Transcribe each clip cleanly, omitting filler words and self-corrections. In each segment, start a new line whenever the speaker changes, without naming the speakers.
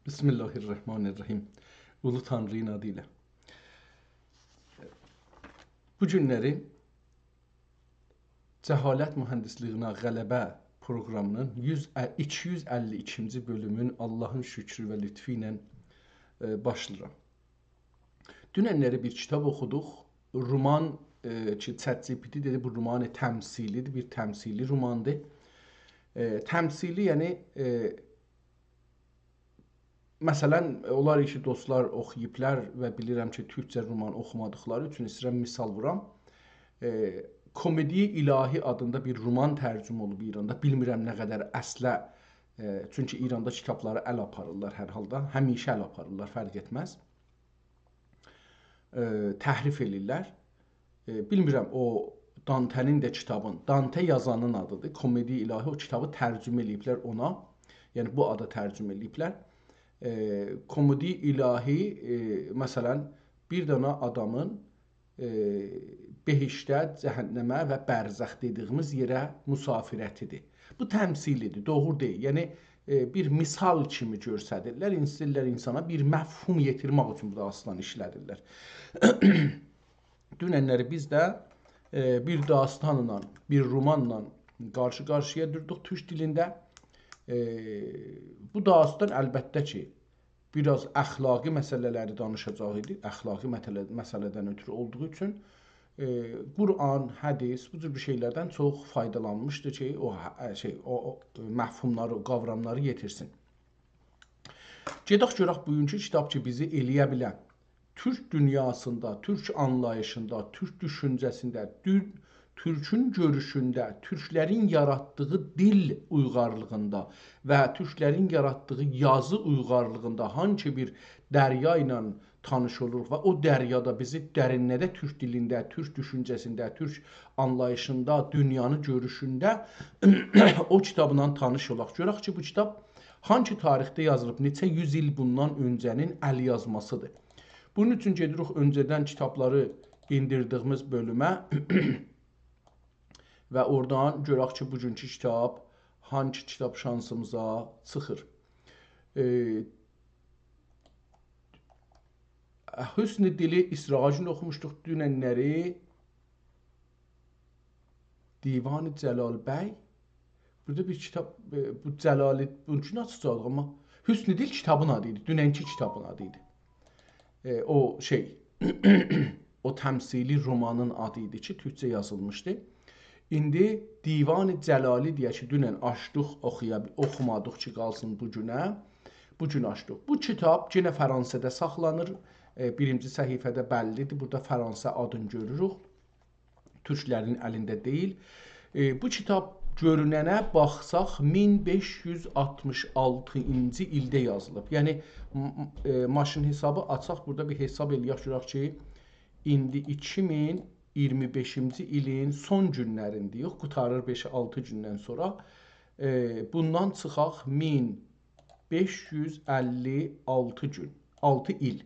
Bismillahirrahmanirrahim. Ulu Tanrı'nın adıyla. Bu günləri Cəhalət Mühəndisliğinə Qələbə proqramının 252-ci bölümün Allahın şükrü və lütfü ilə başlayıram. Dünənləri bir kitab oxuduq. Roman ki, ChatGPT dedi bu romanı təmsilidir, bir təmsili romandır. Təmsili, yəni məsələn, olar ki, dostlar oxuyublar və bilirəm ki, türkcə roman oxumadıqları üçün istəyirəm misal vuram. Komedi İlahi adında bir roman tərcümə olub İranda. Bilmirəm nə qədər əslə, çünki İranda kitabları əl aparırlar hər halda. Həmişə əl aparırlar, fərq etməz. Təhrif eləyirlər. Bilmirəm, o Dante'nin də kitabın, Dante yazanın adıdır. Komedi İlahi, o kitabı tərcümə eləyiblər ona. Yəni bu ada tərcümə eləyiblər. Komedi İlahi, məsələn, bir dənə adamın behişdə, cəhənnəmə və bərzəx dediyimiz yerə müsafirətidir. Bu təmsilidir, doğru deyil. Yəni bir misal kimi göstərirlər, istəyirlər insana bir məfhum yetirmək üçün bu da aslan işlədirlər. Dünənləri biz də bir dastanla, bir romanla qarşı-qarşıya durduq türk dilində. Bu dastan əlbəttə ki, biraz əxlaqi məsələləri danışacaq idi. Əxlaqi məsələdən ötürü olduğu üçün Quran, hədis, bu cür bir şeylərdən çox faydalanmışdı ki, o məfhumları, qavramları yetirsin. Gedək görək bugünkü kitab ki, bizi eləyə bilən türk dünyasında, türk anlayışında, türk düşüncəsində, türkün görüşündə, türklərin yaratdığı dil uyğarlığında və türklərin yaratdığı yazı uyğarlığında hansı bir dərya ilə tanış oluruq və o dəryada bizi dərinlədə türk dilində, türk düşüncəsində, türk anlayışında, dünyanı görüşündə o kitabla tanış olaq. Görək ki, bu kitab hansı tarixdə yazılıb, neçə yüz il bundan öncənin əl yazmasıdır. Bunun üçün gedirik öncədən kitabları indirdiyimiz bölümə və oradan görək ki, bugünkü kitab hangi kitab şansımıza çıxır. Hüsn-i Dili İsracını oxumuşduq dünənləri. Divan-ı Cəlal bəy. Burada bir kitab, bu Cəlali, bunun üçün açacaq, amma Hüsn-i Dil kitabın adı idi, dünənki kitabın adı idi. O o təmsili romanın adı idi ki, türkcə yazılmışdı. İndi Divan-ı Cəlali deyə ki, dünən açdıq, oxumadıq ki, qalsın bu günə. Bu gün açdıq. Bu kitab yenə Fransada saxlanır. Birinci səhifədə bəllidir. Burada Fransa adını görürük. Türklərin əlində deyil. Bu kitab görünənə baxsaq 1566-cı ildə yazılıb. Yəni maşın hesabı açaq, burada bir hesab eləyək görək ki, indi 2025-ci ilin son günlərindəyik. Qutarır 5-6 gündən sonra. Bundan çıxaq 1556 gün, 6 il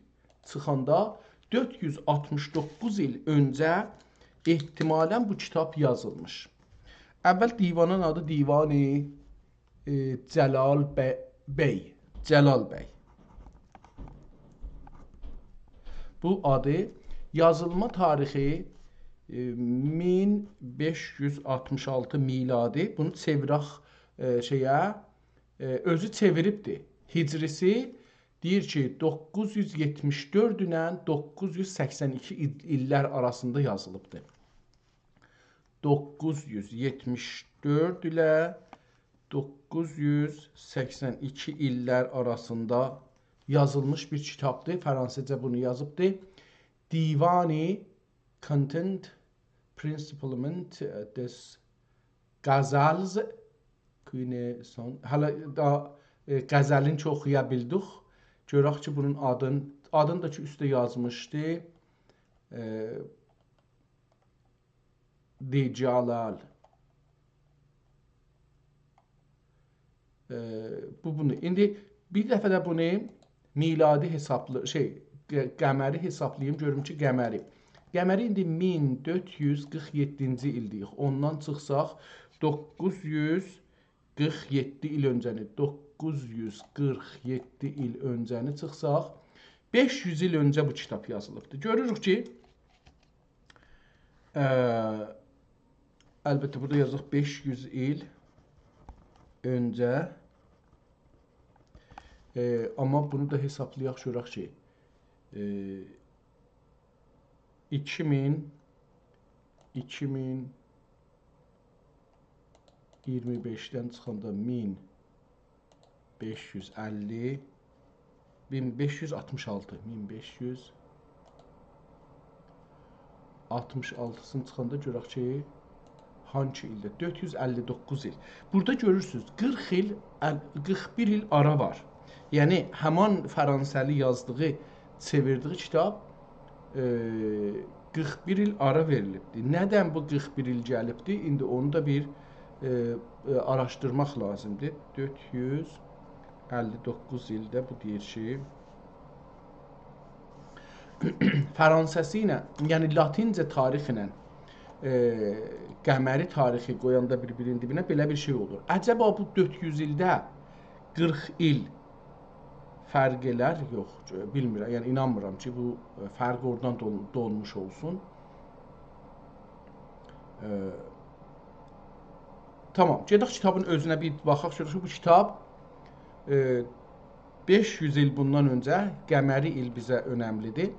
çıxanda 469 il öncə ehtimalən bu kitab yazılmış. Əvvəl divanın adı Divan-ı Cəlal bəy. Cəlal bəy. Bu adı yazılma tarixi 1566 miladi. Bunu çevirək özü çeviribdir. Hicrisi deyir ki 974 ilə 982 illər arasında yazılıbdır. 974 ilə 982 illər arasında yazılmış bir kitabdır. Fransızca bunu yazıbdır. Divan-ı Content Principlement des Gazals. Hala da qəzəlin çox oxuya bildik. Görək ki, bunun adını da ki, üstə yazmışdı. Dicalal. Bu bunu. İndi bir dəfə də bunu miladi hesablı, qəməri hesablayım, görüm ki, qəməri. Qəməri indi 1447-ci ildəyik. Ondan çıxsaq 942 947 il öncəni, 947 il öncəni çıxsaq, 500 il öncə bu kitab yazılıbdır. Görürük ki, əlbəttə burada yazıq 500 il öncə, amma bunu da hesablayaq görək ki, 2025-dən çıxanda 1550, 1566, 1566-sını çıxanda görək ki, hangi ildə? 459 il. Burada görürsünüz, 40 il, 41 il ara var. Yəni, həman Fransəli yazdığı, çevirdiği kitab 41 il ara verilibdir. Nədən bu 41 il gəlibdir? İndi onu da bir araşdırmaq lazımdır. 459 ildə bu deyir ki, Fransəsi ilə, yəni Latincə tarixi ilə qəməri tarixi qoyanda bir-birinin dibinə belə bir şey olur. Əcəba bu 400 ildə 40 il fərq elər? Yox, bilmirəm. Yəni inanmıram ki, bu fərq oradan dolmuş olsun. Tamam, gedək kitabın özünə bir baxaq. Bu kitab 500 il bundan öncə qəməri il bizə önəmlidir.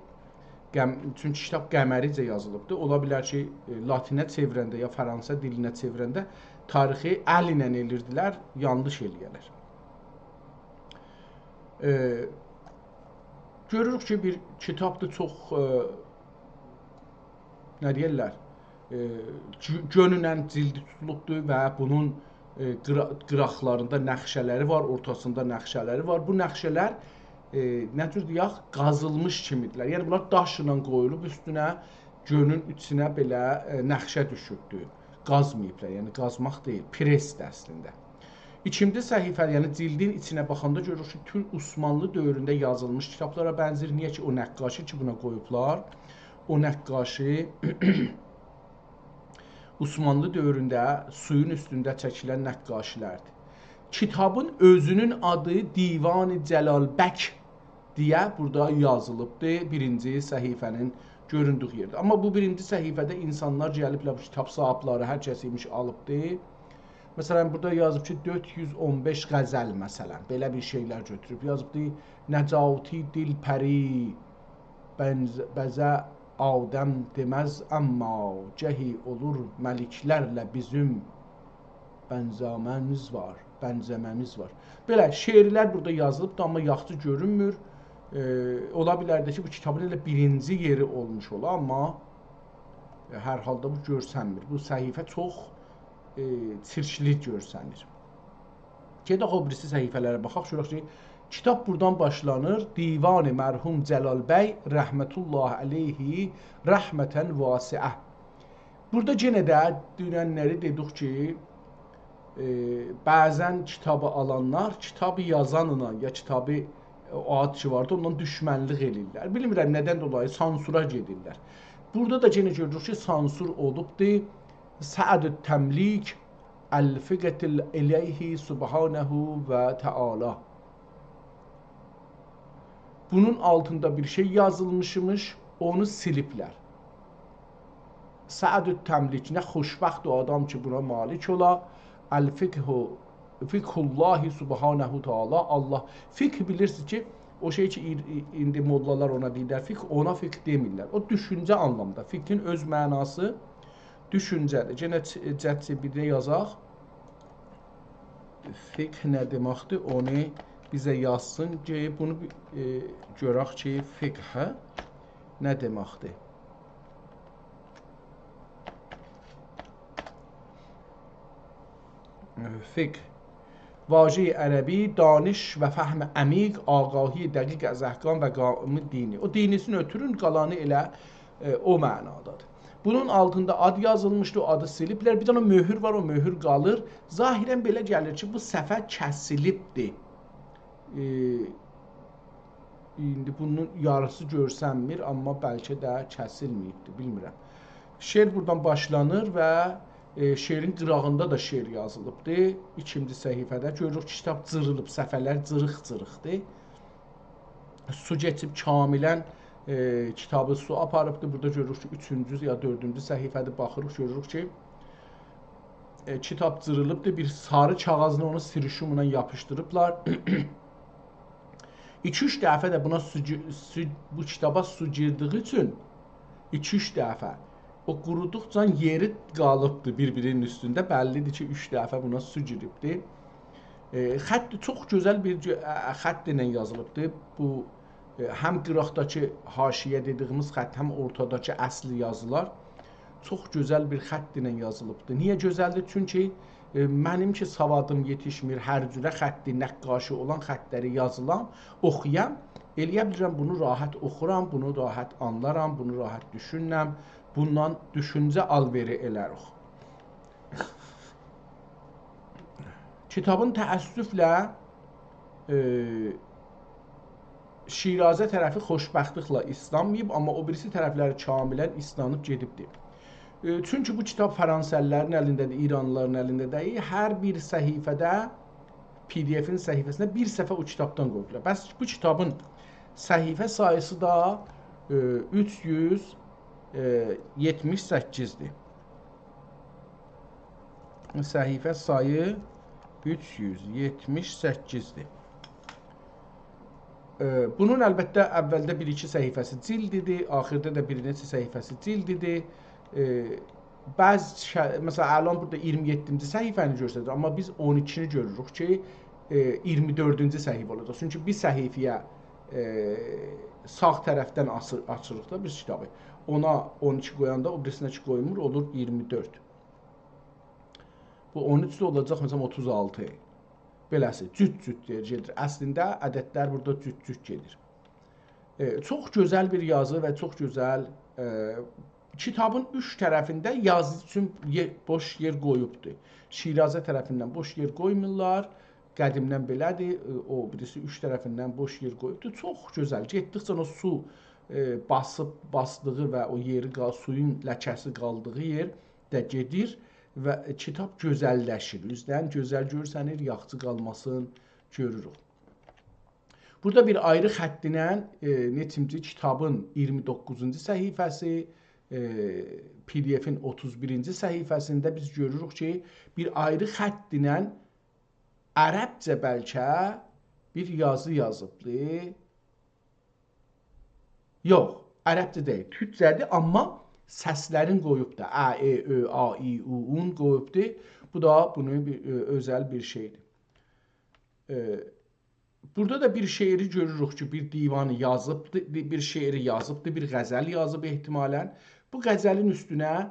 Çünki kitab qəməricə yazılıbdır. Ola bilər ki, Latinə çevirəndə ya Fransa dilinə çevirəndə tarixi əl ilə eləyirdilər, yanlış eləyərlər. Görürük ki, bir kitabdır çox, nə deyirlər, gönünən cildi tutulubdur və bunun qıraqlarında nəxşələri var, ortasında nəxşələri var. Bu nəxşələr nə cür deyək, qazılmış kimidirlər. Yəni, bunlar daşla qoyulub üstünə, gönün içinə belə nəxşə düşübdür. Qazmayıblar, yəni qazmaq deyil, presdir əslində. İkimci səhifə, yəni cildin içinə baxanda görürük ki, tüm Osmanlı dövründə yazılmış kitablara bənzir. Niyə ki, o nəqqaşı ki, buna qoyublar, o nəqqaşı Osmanlı dövründə suyun üstündə çəkilən nəqqaşilərdir. Kitabın özünün adı Divan-ı Cəlalbək deyə burada yazılıbdır birinci səhifənin göründüyü yerdə. Amma bu birinci səhifədə insanlar gəliblər, bu kitab sahibləri hər kəs imiş alıbdır. Məsələn, burada yazıb ki, 415 qəzəl məsələn, belə bir şeylər götürüb. Yazıbdır, Nəcati dilpəri, bəzə Adəm deməz, amma cəhi olur məliklərlə bizim bənzəməmiz var. Belə şeirlər burada yazılıbdır, amma yaxşı görünmür. Ola bilər də ki, bu kitabın elə birinci yeri olmuş ola, amma hər halda bu görsənmir. Bu səhifə çox çirkli görsənir. Gedək o birisi səhifələrə baxaq. Görək ki, kitab buradan başlanır. Divan-ı mərhum Cəlalbəy rəhmətullahi aleyhi rəhmətən vasiə. Burada yenə də dünənləri dedik ki, bəzən kitabı alanlar, kitabı yazanına ya kitabı o ad ki vardı, ondan düşmənlik edirlər. Bilmirəm nədən dolayı sansura gedirlər. Burada da yenə görürük ki, sansur olubdur. Sə'd-ü təmlik əl-fiqətil eləyhi subhanəhu və təala. Bunun altında bir şey yazılmışmış, onu siliblər. Sə'd-ü təmlik, nə xoşbəxt o adam ki, buna malik ola. Fiqhullahi subhanəhu taala. Allah, fiqh bilirsiniz ki, o şey ki, indi mollalar ona deyirlər, fiqh, ona fiqh demirlər. O düşüncə anlamda. Fiqhin öz mənası düşüncədir. Yenə ChatGPT-də yazaq. Fiqh nə deməkdir? Onu bizə yazsın ki, bunu görək ki, fiqh nə deməkdir? Fiqh واژه عربی دانش و فهم عمیق آگاهی دقیق از احکام و قانون dini. O dinisini ötürün, qalanı elə o mənadadır. Bunun altında ad yazılmışdı, o adı siliblər. Bir dənə möhür var, o möhür qalır. Zahirən belə gəlir ki, bu səhifə kəsilibdir. İndi bunun yarısı görsənmir, amma bəlkə də kəsilməyibdir, bilmirəm. Şeir buradan başlanır və şeirin qırağında da şeir yazılıbdır. İkinci səhifədə görürük ki, kitab cırılıb, səfələr cırıq-cırıqdır. Su keçib kamilən kitabı su aparıbdır. Burada görürük ki, 3-cü ya 4-cü səhifədə baxırıq, görürük ki, kitab cırılıbdır. Bir sarı kağızla onu sirişumla yapışdırıblar. 2-3 dəfə də buna bu kitaba su girdiyi üçün 2-3 dəfə o quruduqca yeri qalıbdır bir-birinin üstündə. Bəllidir ki, 3 dəfə buna su giribdir. Xətt çox gözəl bir xətt ilə yazılıbdır. Bu həm qıraqdakı haşiyə dediyimiz xətt, həm ortadakı əsli yazılar çox gözəl bir xətt ilə yazılıbdır. Niyə gözəldir? Çünki mənim ki savadım yetişmir, hər cürə xətti, nəqqaşı olan xəttləri yazılam, oxuyam, eləyə bilirəm, bunu rahat oxuram, bunu rahat anlaram, bunu rahat düşünürəm, bundan düşüncə alveri elərik. Kitabın təəssüflə Şirazə tərəfi xoşbəxtliklə islanmayıb, amma o birisi tərəfləri kamilən islanıb gedibdir. Çünki bu kitab Fransızların əlindədir, İranlıların əlindədir. Hər bir səhifədə, PDF-in səhifəsində bir səhifə o kitabdan qoyublar. Bəs bu kitabın səhifə sayısı da 378-dir. Səhifə sayı 378-dir. Bunun əlbəttə əvvəldə bir-iki səhifəsi cildidir, axırda da bir neçə səhifəsi cildidir. Məsələn, əlan burada 27-ci səhifəni göstərir, amma biz 12-ni görürük ki, 24-cü səhifə olacaq. Çünki bir səhifəyə sağ tərəfdən açırıq da biz kitabı. Ona 12 qoyanda, o birisinə 2 qoymur, olur 24. Bu 13-də olacaq, məsələn, 36. Beləsi, cüt-cüt gedir. Əslində, ədədlər burada cüt-cüt gedir. Çox gözəl bir yazı və çox gözəl kitabın 3 tərəfində yazı üçün boş yer qoyubdur. Şirazə tərəfindən boş yer qoymurlar. Qədimdən belədir. O birisi 3 tərəfindən boş yer qoyubdur. Çox gözəl. Getdikcə o su basdığı və o yeri, suyun ləkəsi qaldığı yer də gedir və kitab gözəlləşir. Üzdən gözəl görsənir, yaxşı qalmasın görürük. Burada bir ayrı xəttinə neçimci kitabın 29-cu səhifəsi, PDF-in 31-ci səhifəsində biz görürük ki, bir ayrı xəttinə ərəbcə bəlkə bir yazı yazıbdır. Yox, ərəbcə deyil, türkcədir, amma səslərin qoyub da, ə, e, ö, a, i, u-un qoyubdur. Bu da bunun özəl bir şeydir. Burada da bir şeiri görürük ki, bir divanı yazıbdır, bir şeiri yazıbdır, bir qəzəl yazıb ehtimalən. Bu qəzəlin üstünə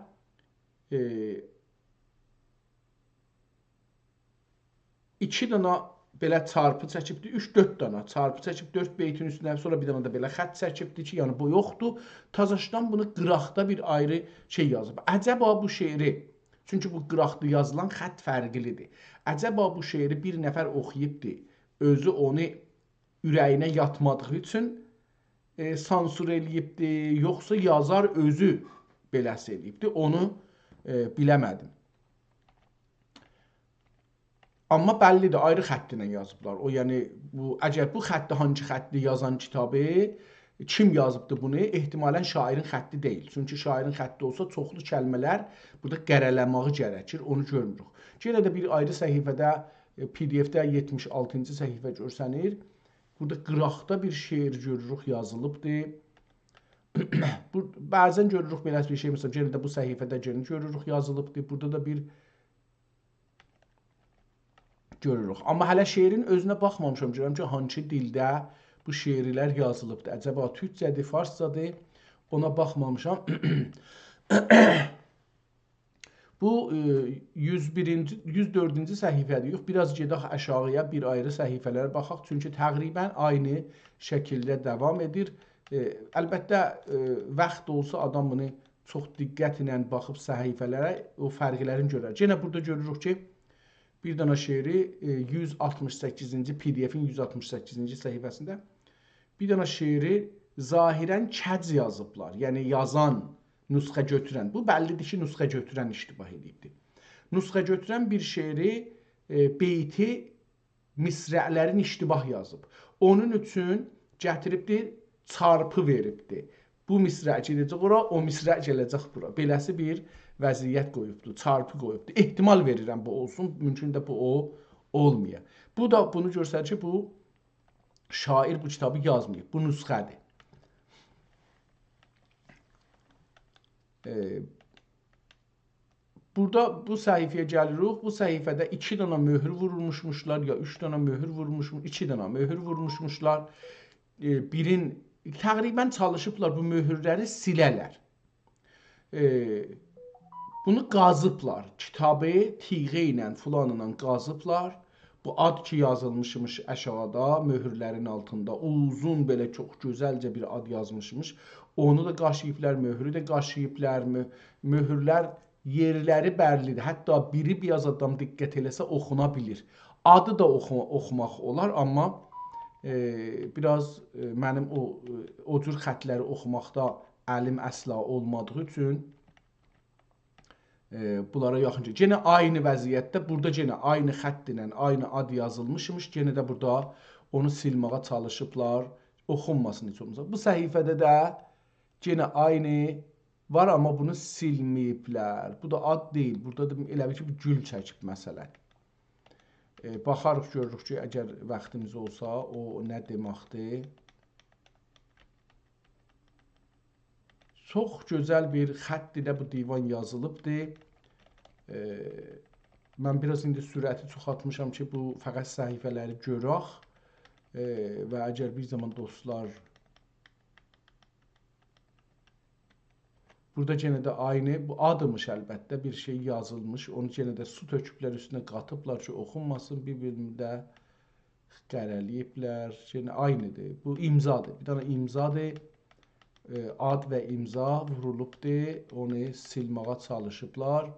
iki dana belə çarpı çəkibdir, 3-4 dana çarpı çəkib 4 beytin üstünə, sonra bir dana da belə xətt çəkibdir ki, yəni bu yoxdur. Tazaşdan bunu qıraqda bir ayrı şey yazıb. Əcəba bu şeiri, çünki bu qıraqda yazılan xətt fərqlidir. Əcəba bu şeiri bir nəfər oxuyubdur, özü onu ürəyinə yatmadığı üçün sansur eləyibdir, yoxsa yazar özü beləsi eləyibdir, onu biləmədim. Amma bəllidir, ayrı xəttinə yazıblar. O, yəni, əgər bu xətti, hangi xətti yazan kitabı, kim yazıbdır bunu? Ehtimalən şairin xətti deyil. Çünki şairin xətti olsa, çoxlu kəlmələr burada qərələməyi gərəkir, onu görmürük. Yenə də bir ayrı səhifədə, PDF-də 76-cı səhifə görsənir. Burada qıraqda bir şeir görürük, yazılıbdır. Bəzən görürük belə bir şey, məsələn, yenə də bu səhifədə görürük, yazılıbdır. Burada da bir görürük. Amma hələ şeirin özünə baxmamışam, görürəm ki, hangi dildə bu şeirlər yazılıbdır. Əcəba türkcədir, farscadır, ona baxmamışam. Bu 104-cü səhifədir. Yox, biraz gedək aşağıya, bir ayrı səhifələrə baxaq. Çünki təqribən aynı şəkildə davam edir. Əlbəttə, vaxt olsa adam bunu çox diqqətlə baxıb səhifələrə, o fərqlərini görər. Yenə burada görürük ki, bir dana şeiri 168-ci PDF-in 168-ci səhifəsində bir dana şeiri zahirən kəc yazıblar. Yəni yazan, nüsxə götürən. Bu bəllidir ki, nüsxə götürən iştibah edibdir. nüsxə götürən bir şeiri beyti misrələrin iştibah yazıb. Onun üçün gətiribdir, çarpı veribdir. Bu misrə gələcək ora, o misrə gələcək bura. Beləsi bir vəziyyət qoyubdur, çarpı qoyubdur. Ehtimal verirəm bu olsun, mümkün də bu o olmaya. Bu da bunu göstərir ki, bu şair bu kitabı yazmayıb. Bu nüsxədir. Burada bu səhifəyə gəlirik. Bu səhifədə 2 dənə möhür vurulmuşlar ya 3 dənə möhür vurulmuşlar, 2 dənə möhür vurulmuşlar. Birin təqribən çalışıblar bu möhürləri silələr. Bunu qazıblar. Kitabı tiğə ilə filanla qazıblar. Bu ad ki yazılmışmış aşağıda, möhürlərin altında uzun belə çox gözəlcə bir ad yazmışmış. Onu da qaşıyıblar, möhürü də qaşıyıblar. Möhürlər yerləri bəllidir. Hətta biri biraz adam diqqət eləsə oxuna bilir. Adı da oxumaq olar, amma biraz mənim o cür xətləri oxumaqda əlim əsla olmadığı üçün bunlara yaxınca. Yenə aynı vəziyyətdə, burada yenə aynı xətt ilə, aynı ad yazılmışmış. Yenə də burada onu silməyə çalışıblar, oxunmasın heç olmasa. Bu səhifədə də yenə aynı var, amma bunu silməyiblər. Bu da ad deyil. Burada da elə bir ki, bir gül çəkib məsələn. Baxarıq, görürük ki, əgər vaxtımız olsa, o nə deməkdir? Çox gözəl bir xətt ilə bu divan yazılıbdır. Mən biraz indi sürəti çoxaltmışam ki, bu fəqət səhifələri görək və əgər bir zaman dostlar burada yenə də aynı, bu admış əlbəttə, bir şey yazılmış, onu yenə də su töküblər üstünə qatıblar ki, oxunmasın, bir-birində qərələyiblər, yenə aynıdır. Bu imzadır, bir dənə imzadır. Ad və imza vurulubdur, onu silməyə çalışıblar.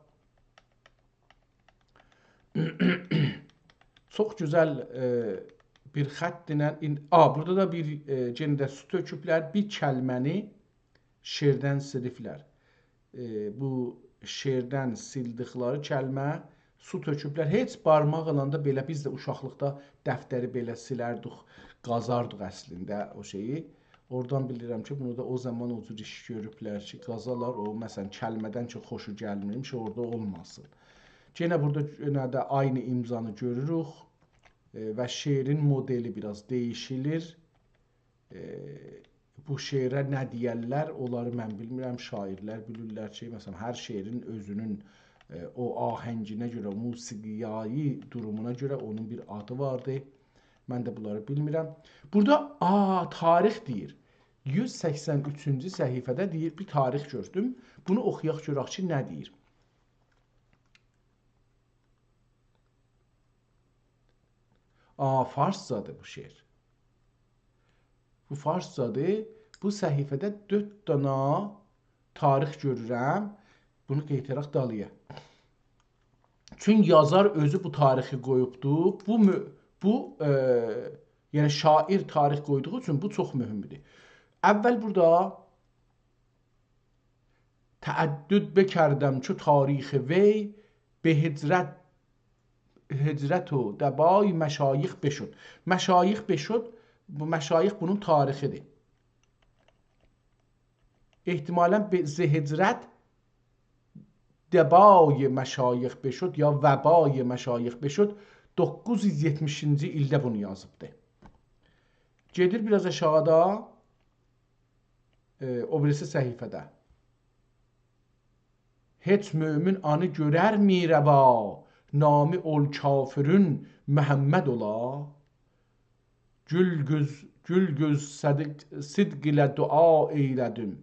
Çox gözəl bir xətt ilə, burada da bir yenə də su töküblər, bir kəlməni şeirdən siliblər. Bu şeirdən sildikləri kəlmə su töküblər. Heç barmaqla da belə, biz də uşaqlıqda dəftəri belə silərdik, qazardıq əslində o şeyi. Oradan bilirəm ki, bunu da o zaman o cür iş görüblər ki, qazalar, o məsələn kəlmədən ki, xoşu gəlmirmiş, orada olmasın. Yenə burada yenə də aynı imzanı görürük və şeirin modeli biraz dəyişilir. Bu şeirə nə deyərlər, onları mən bilmirəm, şairlər bilirlər ki, məsələn, hər şeirin özünün o ahənginə görə, musiqiyai durumuna görə onun bir adı vardır. Mən də bunları bilmirəm. Burada tarix deyir. 183-cü səhifədə deyir, bir tarix gördüm. Bunu oxuyaq görək ki, nə deyir? Farscadır bu şeir. Bu farscadır. Bu səhifədə 4 dənə tarix görürəm. Bunu qeytaraq dalıya. Çünki yazar özü bu tarixi qoyubdur. Bu yəni şair tarix qoyduğu üçün bu çox mühümdür. Əvvəl burada təəddüd bekərdəm ki, tarixi vey be hicrət o dəbay məşayix beşud. Məşayix beşud, bu məşayix bunun tarixidir. Ehtimalən hicrət dəbay məşayix beşud ya vəbay məşayix beşud 970-ci ildə bunu yazıbdır. Gedir biraz aşağıda, o birisi səhifədə. Heç mömin anı görər mirəva, nami ol kafirün Məhəmməd ola. Gül göz sidq ilə dua eylədim.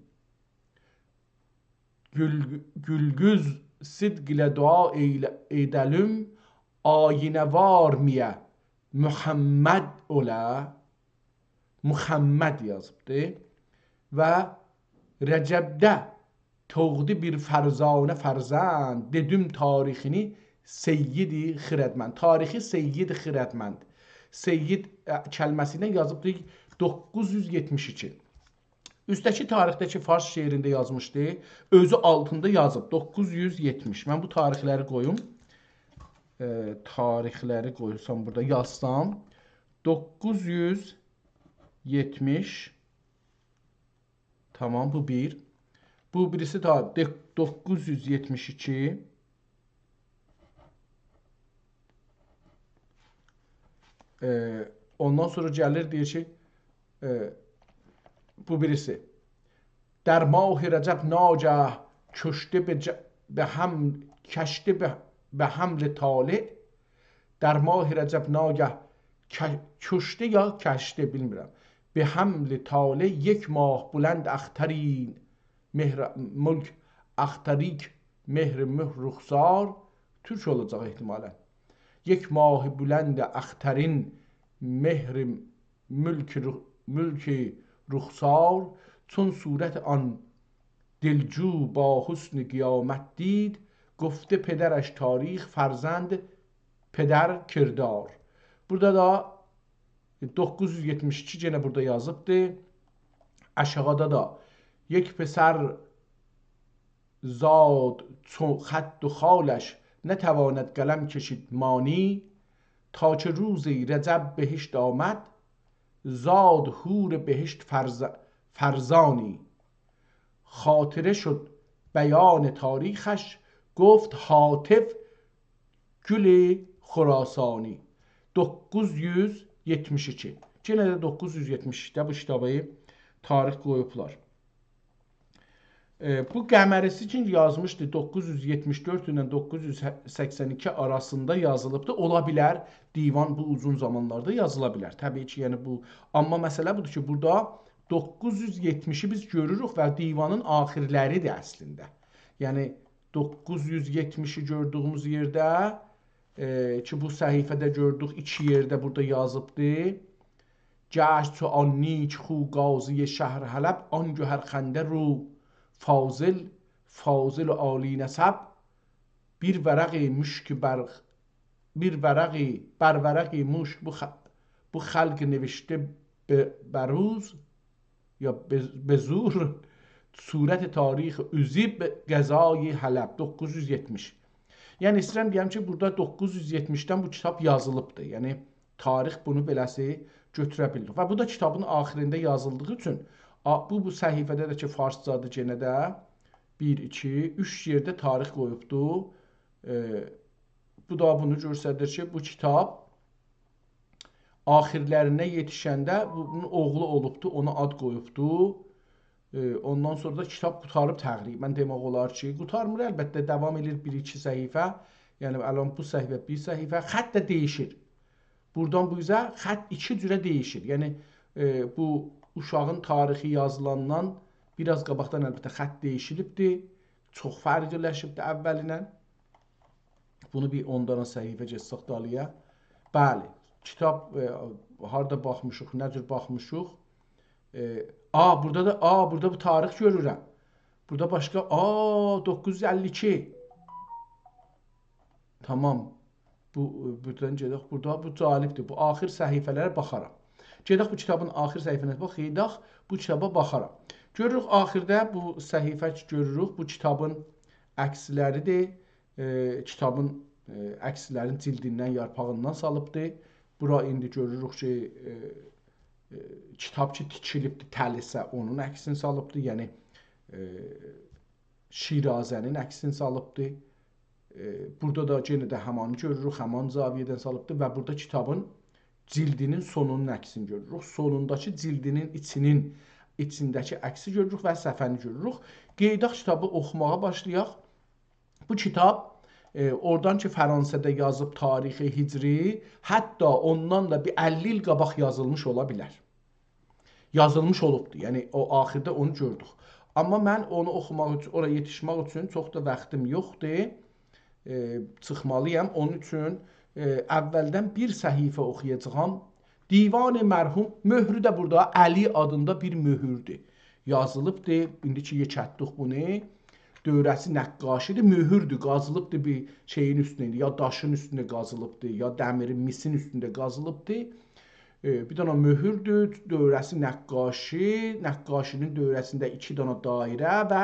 Gülgüz sidq ilə dua eydəlim, ayinə var miyə Muhammed ola. Muhammed yazıbdır. Və Rəcəbdə toğdi bir fərzanə fərzənd, dedim tarixini Seyyidi xirədmənd. Tarixi Seyyid xirədmənd. Seyyid kəlməsinə yazıbdır 972. Üstəki tarixdəki fars şeirində yazmışdı. Özü altında yazıb 970. Mən bu tarixləri qoyum. tarixləri qoysam burada yazsam 970 tamam bu bir. Bu birisi daha 972 ondan sonra gəlir deyir ki bu birisi در ماه رجب ناگه کشته به حمل طالع در ماه رجب ناگه کشته یا کشته bilmirəm به حمل طالع یک ماه بلند اخترین mülk اختریک مهر رخسار Türk olacaq ehtimalən یک ماه بلند اخترین مهر ملک رخسار چون صورت آن دلجو با حسن قیامت دید گفته پدرش تاریخ فرزند پدر کردار. Burada da 972 gene burada yazıbdır. Aşağıda da یک پسر زاد خط و خالش نتواند قلم کشید مانی تا چه روزی رجب بهشت آمد زاد حور بهشت فرزانی خاطره شد بیان تاریخش گفت حاطف گل خراسانی 972 Gene de 972'də bu kitabı tarix qoyublar. Bu qəmərisi üçün yazmışdı 974 ilə 982 arasında yazılıbdı. Ola bilər divan bu uzun zamanlarda yazıla bilər. Təbii ki, yəni bu amma məsələ budur ki, burada 970'i biz görürük və divanın axirləridir əslində. Yəni 970'i gördüyümüz yerdə ki bu səhifədə gördük 2 yerdə burada yazıbdı. Gəşt çu an نیک خو قاضی شهر حلب آنگه هر خنده رو فاضل و عالی نسب bir ورقی مشک bu خلق نوشته بروز یا به زور صورت تاریخ üzib qəzayı Hələb 970. Yəni istəyirəm deyəm ki, burada 970-dən bu kitab yazılıbdır. Yəni tarix bunu beləsi götürə bilir. Və bu da kitabın axirində yazıldığı üçün bu səhifədə də ki farscadır yenə də 1 2 3 yerdə tarix qoyubdu. Bu da bunu göstərir ki, bu kitab axirlərinə yetişəndə bunun oğlu olubdu, ona ad qoyubdu. Ondan sonra da kitab qutarıb təqribən demək olar ki, qutarmır əlbəttə, davam edir 1-2 səhifə. Yəni ələn bu səhifə 1 səhifə, xətt də dəyişir. Buradan bu üzə xətt 2 cürə dəyişir. Yəni bu uşağın tarixi yazılandan biraz qabaqdan əlbəttə xətt dəyişilibdir. Çox fərqləşibdir əvvəlindən. Bunu bir 10 dana səhifə keçsək dalıya. Bəli, kitab harda baxmışıq, nə cür baxmışıq? Burada bu tarix görürəm. Burada başqa 952. Tamam. Buradan gedək. Burada bu calibdir. Bu axir səhifələrə baxaram. Gedək bu kitabın axir səhifəsinə baxaq. Bu kitaba baxaram. Görürük axirdə bu səhifə görürük. Bu kitabın əksləridir. Kitabın əkslərin cildindən, yarpağından salıbdır. Bura indi görürük ki, kitab ki tikilibdir, təlisə onun əksini salıbdır. Yəni Şirazənin əksini salıbdır. Burada da yenə də həmanı görürük, həman zaviyədən salıbdır və burada kitabın cildinin sonunun əksini görürük. Sonundakı cildinin içindəki əksi görürük və səhifəni görürük. Qeydaq kitabı oxumağa başlayaq. Bu kitab oradan ki Fransada yazıb tarixi hicri, hətta ondan da bir 50 il qabaq yazılmış ola bilər. Yazılmış olubdur. Yəni o axirdə onu gördük. Amma mən onu oxumaq üçün, oraya yetişmək üçün çox da vaxtım yoxdur. Çıxmalıyam. Onun üçün əvvəldən bir səhifə oxuyacağam. Divan mərhum möhrü də burada Əli adında bir möhürdür. Yazılıbdır. İndi ki yekətdik bunu. Dövrəsi nəqqaşidir, möhürdür, qazılıbdır bir şeyin üstündə, ya daşın üstündə qazılıbdır, ya dəmirin, misin üstündə qazılıbdır. Bir dənə möhürdür, dövrəsi nəqqaşi, nəqqaşinin dövrəsində 2 dənə dairə və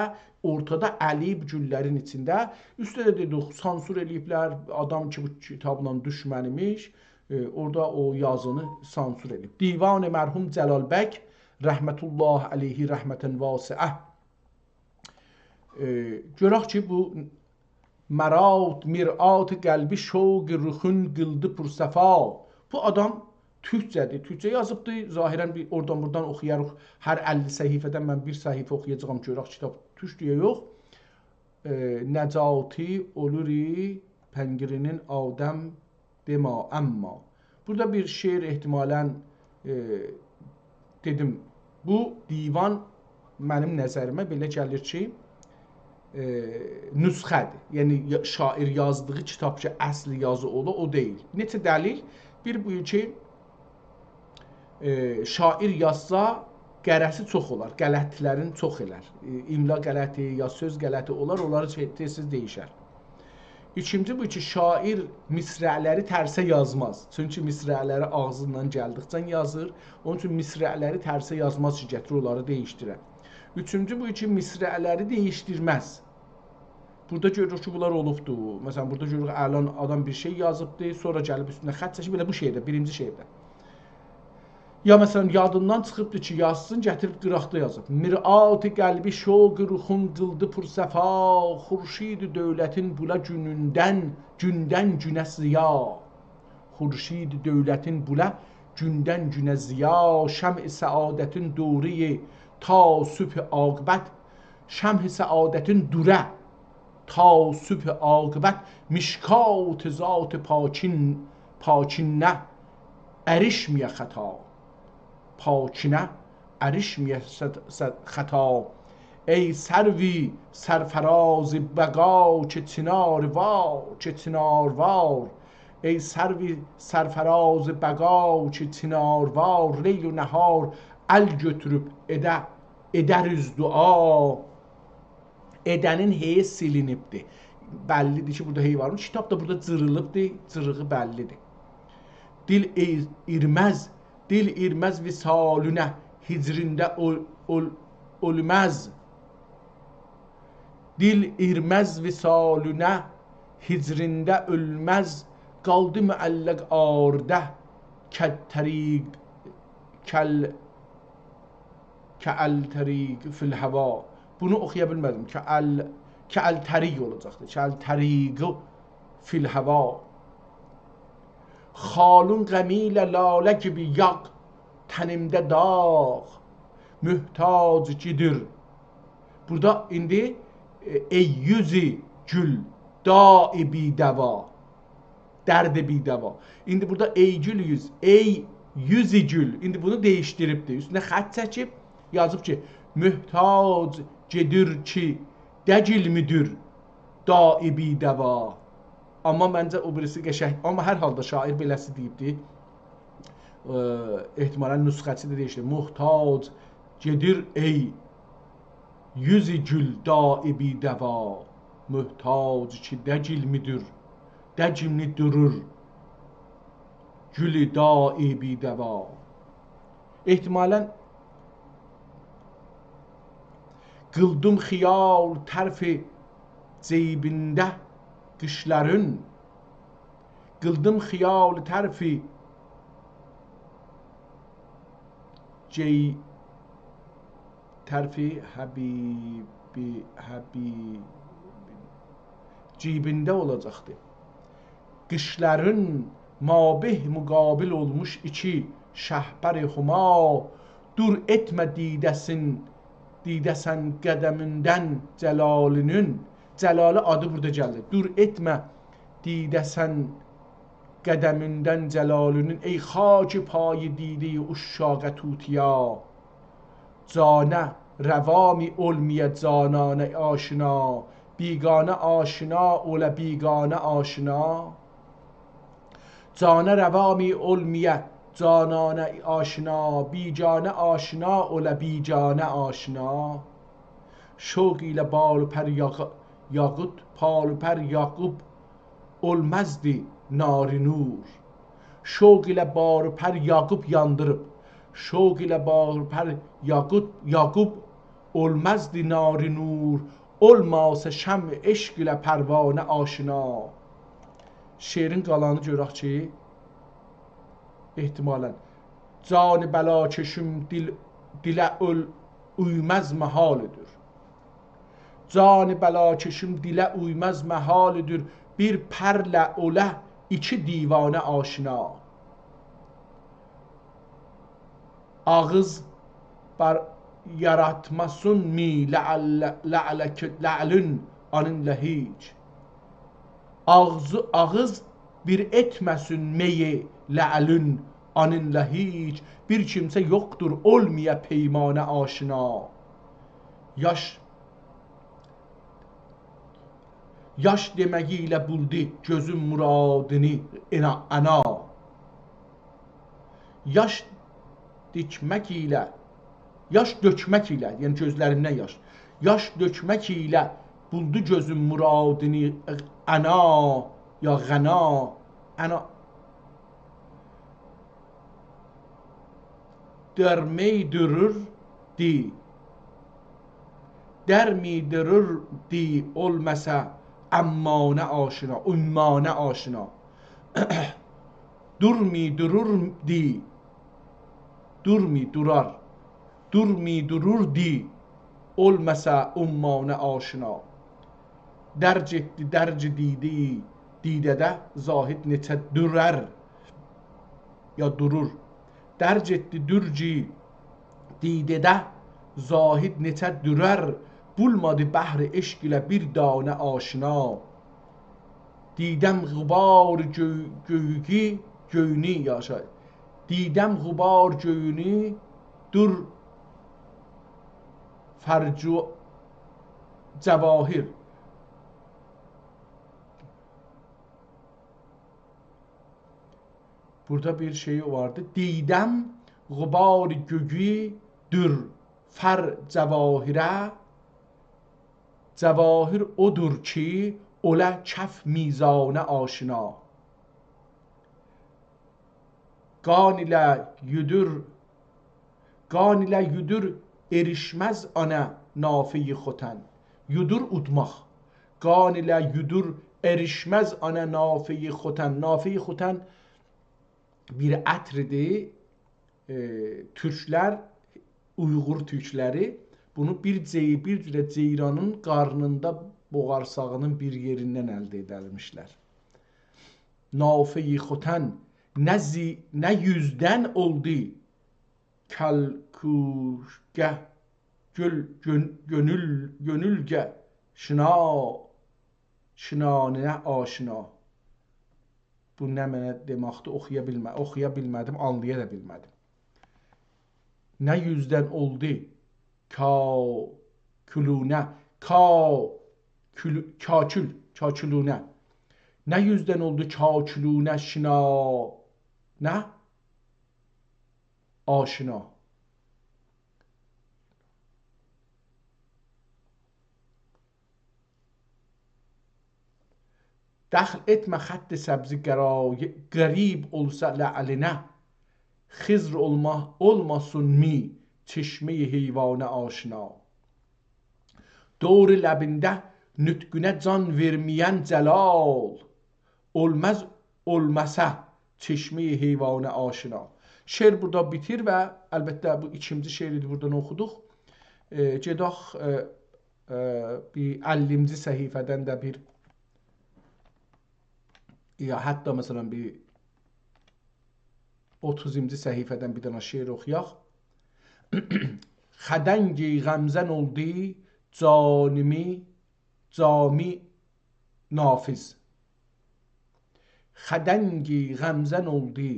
ortada əlif güllərin içində. Üstə də dedik, sansur eləyiblər, adam ki bu kitabla düşmənimiş, orada o yazını sansur edib. Divan-ı mərhum Cəlalbək rəhmətullah əleyhi rəhmətən vasiə. Görək ki bu mərat, mirat qəlbi şoq ruxun qıldı pursəfa. Bu adam Türkçədir. Türkçə yazıbdır. Zahirən bir oradan buradan oxuyarıq. Hər 50 səhifədən mən bir səhifə oxuyacağam. Görək kitab türkçəyə yox. Nəcati oluri pəngirinin adəm dema əmma. Burada bir şeir ehtimalən dedim. Bu divan mənim nəzərimə belə gəlir ki, nüsxədir. Yəni şair yazdığı kitab ki, əsli yazı ola, o deyil. Neçə dəlil? Bir bu ki, şair yazsa qərəsi çox olar, qələtlərin çox elər. İmla qələti, ya söz qələti olar, onları tez-tez deyişər. İkinci bu ki, şair misrələri tərsə yazmaz. Çünki misrələri ağzından gəldikcə yazır. Onun üçün misrələri tərsə yazmaz ki, gətirir onları deyişdirər. Üçüncü bu ki, misrələri deyişdirməz. Burada görürük ki, bunlar olubdur. Məsələn, burada görürük əlan adam bir şey yazıbdır, sonra gəlib üstünə xətt çəkib, belə bu şeydə, birinci şeydə. Ya məsələn, yadından çıxıbdır ki, yazsın, gətirib qıraqda yazıb. Mirat-ı qəlbi şoq ruxun qıldı pursəfa, xurşid-i dövlətin bula günündən, gündən günə ziya. Xurşid-i dövlətin bula gündən günə ziya, şəm-i səadətin duriyi ta sübh-i aqibət, şəm-i səadətin durə ta sübh-i aqibət, mişkat zat pakinə ərişmiyə xəta. پاکینه عرشمیه خطا ای سروی سرفراز بقا که چناروار ای سروی سرفراز بقا که çinarvar لیل و nəhar əl götürüb edəriz dua. Edənin heyi silinibdir. Bəllidir ki, burada hey varmış. Kitab da burada cırılıbdır. Cırığı bəllidir. Dil irməz, dil irməz visalünə hicrində ölməz. Dil irməz visalünə hicrində ölməz. Qaldı müəlləq ardə kəl-təriq kəl-təriq fil-həva. Bunu oxuya bilmədim. Kəl-təriq olacaqdır. Kəl-təriq fil-həva. Xalun qəmilə lalə gibi yaq, tənimdə dağ, mühtac gidir. Burada indi ey yüzü gül, dai bidəva, dərdi bidəva. İndi burada ey gül yüz, ey yüzü gül. İndi bunu değişdiribdir. Üstünə xət çəkib, yazıb ki, mühtac gedir ki, dəcil müdür, dai bidəva. Amma məncə o birisi qəşəng. Amma hər halda şair beləsi deyibdir. Ehtimalən nüsxəçi də deyişdir. Muhtac gedir ey yüzü gül daibi dəva. Muhtac ki dəcil müdür, dəcimli durur. Gülü daibi dəva. Ehtimalən qıldım xiyal tərfi ceybində qışların, qıldım xiyal tərfi tərfi cibində olacaqdır. Qışların mabih müqabil olmuş iki şəhbər-i huma, dur etmə didəsən qədəmindən cəlalinin. Cəlalı adı burada gəldi. Dur etmə didəsən qədəmindən cəlalinin. Ey xaki payı dideyi uşşaqa tutiya. Canə rəvami olmiyə cananə aşina. Biganə aşina olə biganə aşina. Canə rəvami olmiyə cananə aşina. Biganə aşina olə biganə aşina. Şoq ilə balı pər yağıt, palı pər yaqıb olməzdi nari nur. şoq ilə barı pər Yaqub yandırıb. Şoq ilə barı pər Yaqub olmazdı nari nur, olmasa şəm eşq ilə pərvanə aşina. Şeirin qalanı görək ki, ehtimalən can bəla çeşim dilə uymaz məhalıdır. Can bəla çeşim dilə uymaz məhalıdır. Bir pərlə olə iki divanə aşina. Ağız yaratmasın mi la'lün anınla hiç. Ağız bir etməsin meyi la'lün anınla hiç. Bir kimsə yoxdur olmaya peymanə aşina. Yaş deməyi ilə buldu gözüm muradını ana. Yaş dökmək ilə, yəni gözlərimdən yaş. Yaş dökmək ilə buldu gözüm muradını ana ya qəna. Ana dermiydürürdü olmasa ammanə aşina, ummanə aşina. Durmidururdi olmasa ummanə aşina. Dərc etdi, dərc didi, didədə zahid neçə dürər ya durur. Dərc etdi dürci, didədə zahid neçə dürər. Bulmadı bəhr eşq ilə bir danə aşina. Didəmğubar göyünü yaşa. Didəm غبار göyünü dur فرجو cevahir. Burada bir şey vardı. Didem غبار göğü dur fer cevahire. Cevahir odur ki ola kef mizane aşina. Qan ilə yudur erişməz ana nafi-i xotan. Yudur udmaq. Qan ilə yudur erişməz ana nafi-i xotan. Nafi-i xotan bir ətridir. Türklər, Uyğur türkləri bunu bir cürə ceyranın qarnında boğarsağının bir yerindən əldə edilmişlər. Nafi-i xotan nə yüzdən oldu kalkuşgə gönülgə şinanə aşina. Bu nə mənə deməkdir, oxuya bilmədim, anlaya da bilmədim. Nə yüzdən oldu kakülünə. Nə yüzdən oldu kakülünə şinanə aşina. Dəxl etmə xətt səbzi qərib olsa lə'linə. Xizr olmasın mi çeşme-i heyvanə aşina. Doğru ləbində nütqünə can verməyən cəlal. Olmasa çeşme-i heyvanə aşina. Şeir burada bitir və əlbəttə bu ikinci şeiri buradan oxuduq. Gedək bir 50-ci səhifədən də bir ya hətta məsələn bir 30-cu səhifədən bir dənə şeir oxuyaq. Xədəngi qəmzən oldu cami nafiz. Xədəngi qəmzən oldu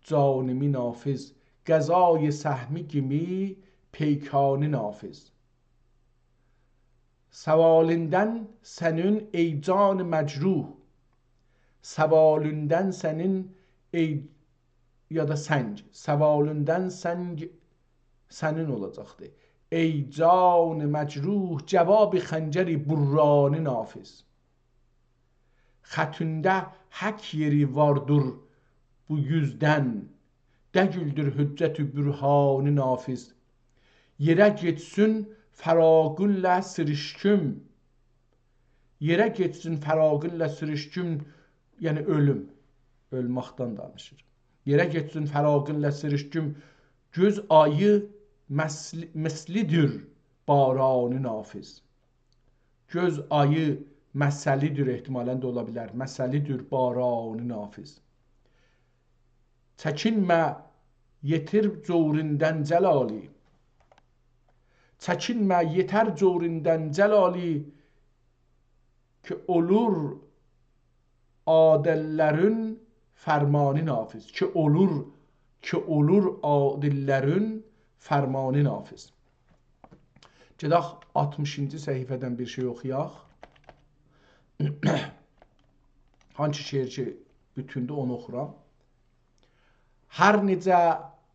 canimi nafiz. Qəzای səhmi kimi peykanı nafiz. Səvalündən sənin ey can məcruh. Səvalündən sənin ey ya da səng. Səvalündən səng sənin olacaqdır. Ey can məcruh cavab xəncəri burranı nafiz. Xətündə hək yeri vardır bu yüzdən, dəgüldür hüccət-ü bürhan-ı nafiz. Yerə getsin fəraqınlə sirişküm. Yerə getsin fəraqınlə sirişküm, yəni ölüm. Ölməkdən danışır. Yerə getsin fəraqınlə sirişküm, göz ayı məslidir baran-ı nafiz. Göz ayı məsəlidir, ehtimalən də ola bilər. Məsəlidir baran-ı nafiz. Çəkinmə, yetir cövrindən cəlali. Çəkinmə, yetər cövrindən cəlali, ki olur adillərin fərmanı nafiz. Ki olur adillərin fərmanı nafiz. Gedək 60-cı səhifədən bir şey oxuyaq. Hangi şeir ki bütündə onu oxuram. Hər necə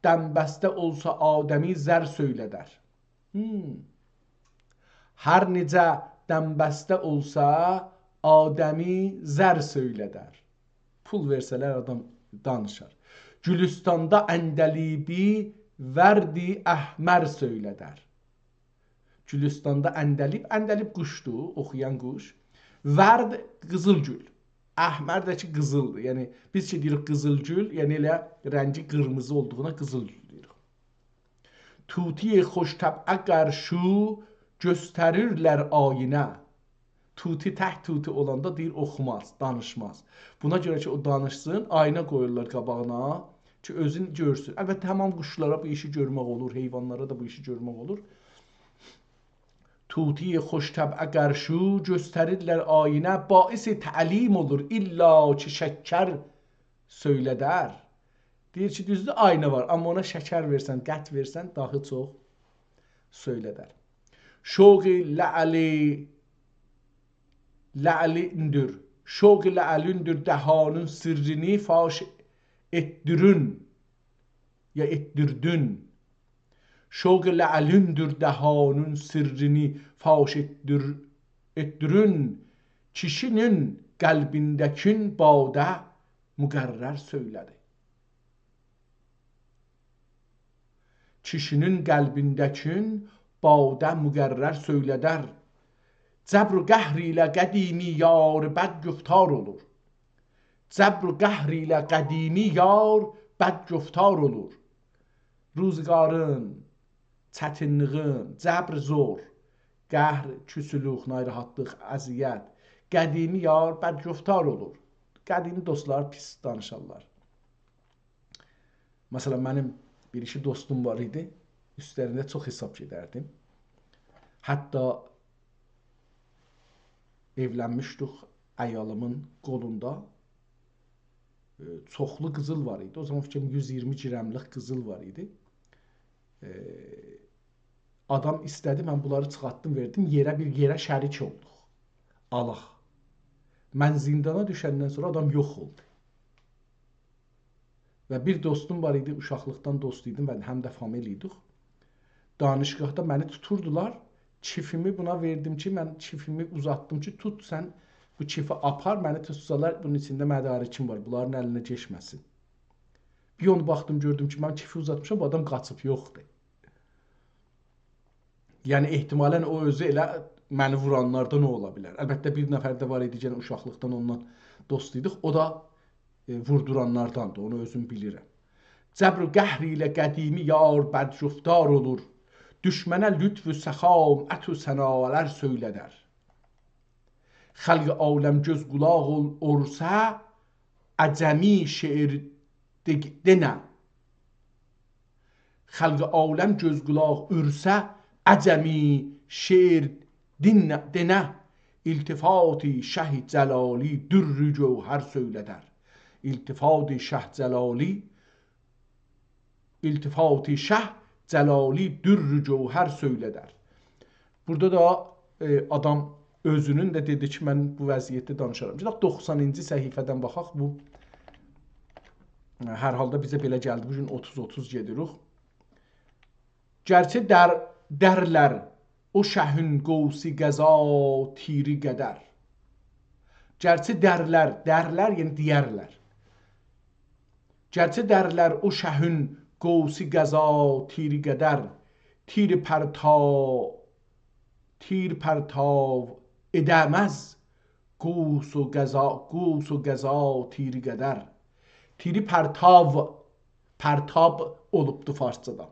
dəmbəstə olsa Adəmi zər söylədər. Hər necə dəmbəstə olsa Adəmi zər söylədər. Pul versələr adam danışar. Gülüstanda əndəlibi vərdi əhmər söylədər. Gülüstanda əndəlib quşdur, oxuyan quş. Vərd qızıl gül. Əhmər də ki qızıldır. Yəni biz ki deyirik qızıl gül, yəni elə rəngi qırmızı olduğuna qızıl gül deyirik. Tuti xoş təbə qarşı göstərirlər ayinə. Tuti tək tuti olanda deyir oxumaz, danışmaz. Buna görə ki o danışsın, ayna qoyurlar qabağına ki özün görsün. Əlbəttə həmin quşlara bu işi görmək olur, heyvanlara da bu işi görmək olur. Tuti xoş təbə qarşı göstərirlər ayinə, baisi təlim olur illa ki şəkər söylədər. Deyir ki düzdür ayna var, amma ona şəkər versən, qət versən daha çox söylədər. Şoqi lə'lindir. Şoqi lə'lindir dəhanın sirrini faş etdirün ya etdirdün. Şoqi lə'lindir dəhanın sirrini faş etdirün. Kişinin qəlbindəkin badə müqərrər söylədi. Kişinin qəlbindəkin badə müqərrər söylədər. Cəbr qəhr ilə qədimi yar bəd güftar olur. Cəbr qəhr ilə qədimi yar bəd güftar olur. Ruzgarın, çətinliğin, cəbr zor, qəhr, küsülük, narahatlıq, əziyyət, qədimi yar bəd güftar olur. Qədimi dostlar pis danışarlar. Məsələn, mənim bir iki dostum var idi. Üstlərində çox hesab gedərdim. Hətta evlənmişdik əyalımın qolunda. Çoxlu qızıl var idi. O zaman fikrim 120 girəmlik qızıl var idi. Adam istədi, mən bunları çıxartdım, verdim. Bir yerə şərik olduq. Allah. Mən zindana düşəndən sonra adam yox oldu. Və bir dostum var idi, uşaqlıqdan dost idim və həm də familiydik. Danışqahda məni tuturdular. Çifimi buna verdim ki, mən çifimi uzatdım ki, tut sən bu çifi apar, məni tutsalar, bunun içində mədarikim var, bunların əlinə geçməsin. Bir onu baxdım, gördüm ki, mən çifi uzatmışam, bu adam qaçıb, yoxdur. Yəni, ehtimalən o özü elə məni vuranlardan o ola bilər. Əlbəttə, bir nəfər də var idi, uşaqlıqdan ondan dost idik, o da vurduranlardandır, onu özüm bilirəm. Cəbr qəhr ilə qədimi yar bədruftar olur. Düşmənə lütfü səxam, ətü sənalər söylədər. Xəlq-i aləm göz qulaq olsa, əcəmi şeir denə. Xəlq-i aləm göz qulaq ürsə, əcəmi şeir denə. İltifati şəh cəlali dürrü gövhər söylədər. İltifati şəh cəlali Cəlali dürrü gövhər söylədər. Burada da adam özünün də dedi ki, mən bu vəziyyətdə danışaram. 90-cı səhifədən baxaq. Bu hər halda bizə belə gəldi. Bugün 30-30 gedirik. Gərçi dərlər o şəhün qovsi qəza tiri qədər. Gərçi dərlər yəni deyərlər. Gərçə dərlər o şəhün qovsi qəza tiri qədər, tir pərtav edəməz قوس و قضا تیری qədər. Tiri pərtav olubdu farsçada.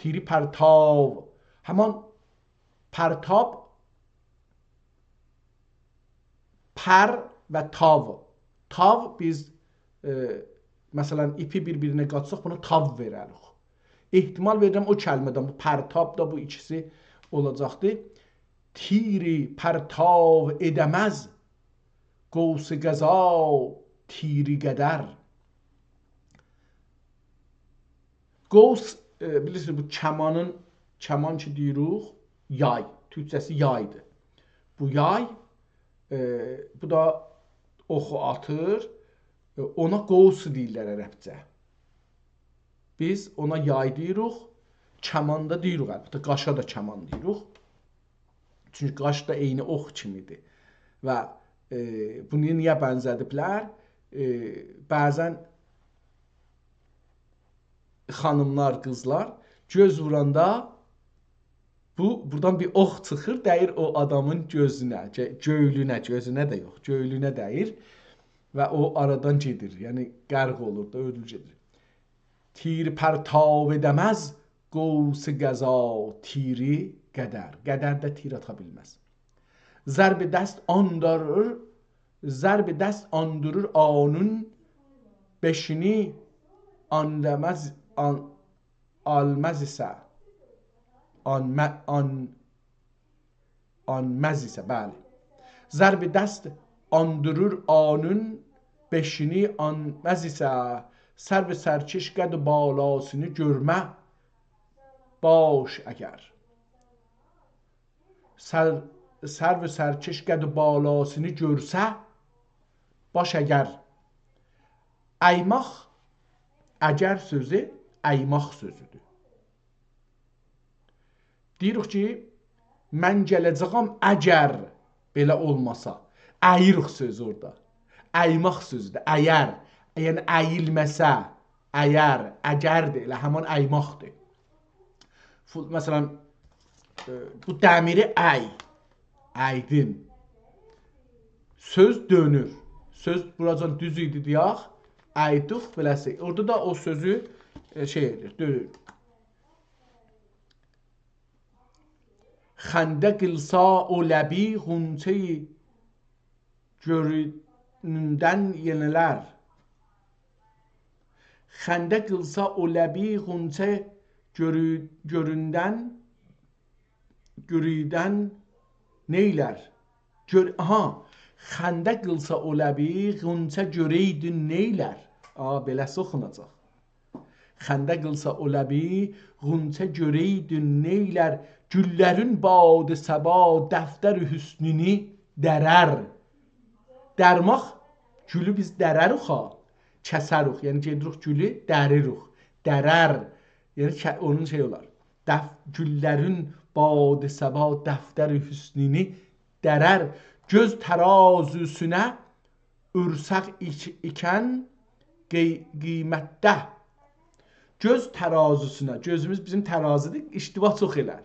Tiri pərtav. Həman pərtab pər və tav. Tav biz məsələn ipi bir-birinə qatsaq bunu tav verərik. Ehtimal verirəm o kəlmədən bu pərtab da bu ikisi olacaqdır. Tiri pərtav edəməz قوس قضا تیری qədər. Qovs bilirsiniz bu kəman ki deyirik, yay. Türkçəsi yaydır. Bu yay bu da oxu atır. Ona qovs deyirlər ərəbcə. Biz ona yay deyirik, kəman da deyirik əlbəttə. Qaşa da kəman deyirik. Çünki qaş da eyni ox kimidir. Və bunu niyə bənzədiblər? Bəzən xanımlar, qızlar göz vuranda buradan bir ox çıxır, dəyir o adamın gözünə, göylünə, gözünə də yox, göylünə dəyir və o aradan gedir. Yəni qərq olur da, ödül gedir. Tir pərtav edəməz qovs qəza tiri qədər. Qədər də tir ata bilməz. Zərb dəst andırır anun beşini alməz isə anməz isə bəli. Zərb dəst andırır anun beşini anməz isə sərv sərkeş qəd balasını görmə baş əgər. Sərv sərkeş qəd balasını görsə baş əgər. Əymaq əgər sözü əymaq sözüdür. Deyirik ki, mən gələcəyəm əgər belə olmasa. Əyirik sözü orada. Əymaq sözüdür. Əgər, yəni əyilməsə, əgərdir, elə həman əymaqdır. Məsələn, bu dəmiri əydin. Söz dönür. Söz buracan düz idi deyək, əydik beləsi. Orada da o sözü edir, dönür. Xəndə qılsa o ləbi xunçeyi göründən yenilər. Xəndə qılsa o ləbi xunçe göründən neylər? Xəndə qılsa o ləbi xunçe görəydin neylər? Beləsi oxunacaq. Xəndə qılsa o ləbi xunçe görəydin neylər? Güllərin badı səba dəftər hüsnünü dərər. Dərmaq, gülü biz dərərik ha, kəsərik. Yəni gedirik gülü dəririk. Dərər, yəni onun olar. Güllərin badı səba dəftər hüsnünü dərər. Göz tərazüsünə ürsək ikən qiymətdə. Göz tərazüsünə, gözümüz bizim tərazidir, iştiva çox elər.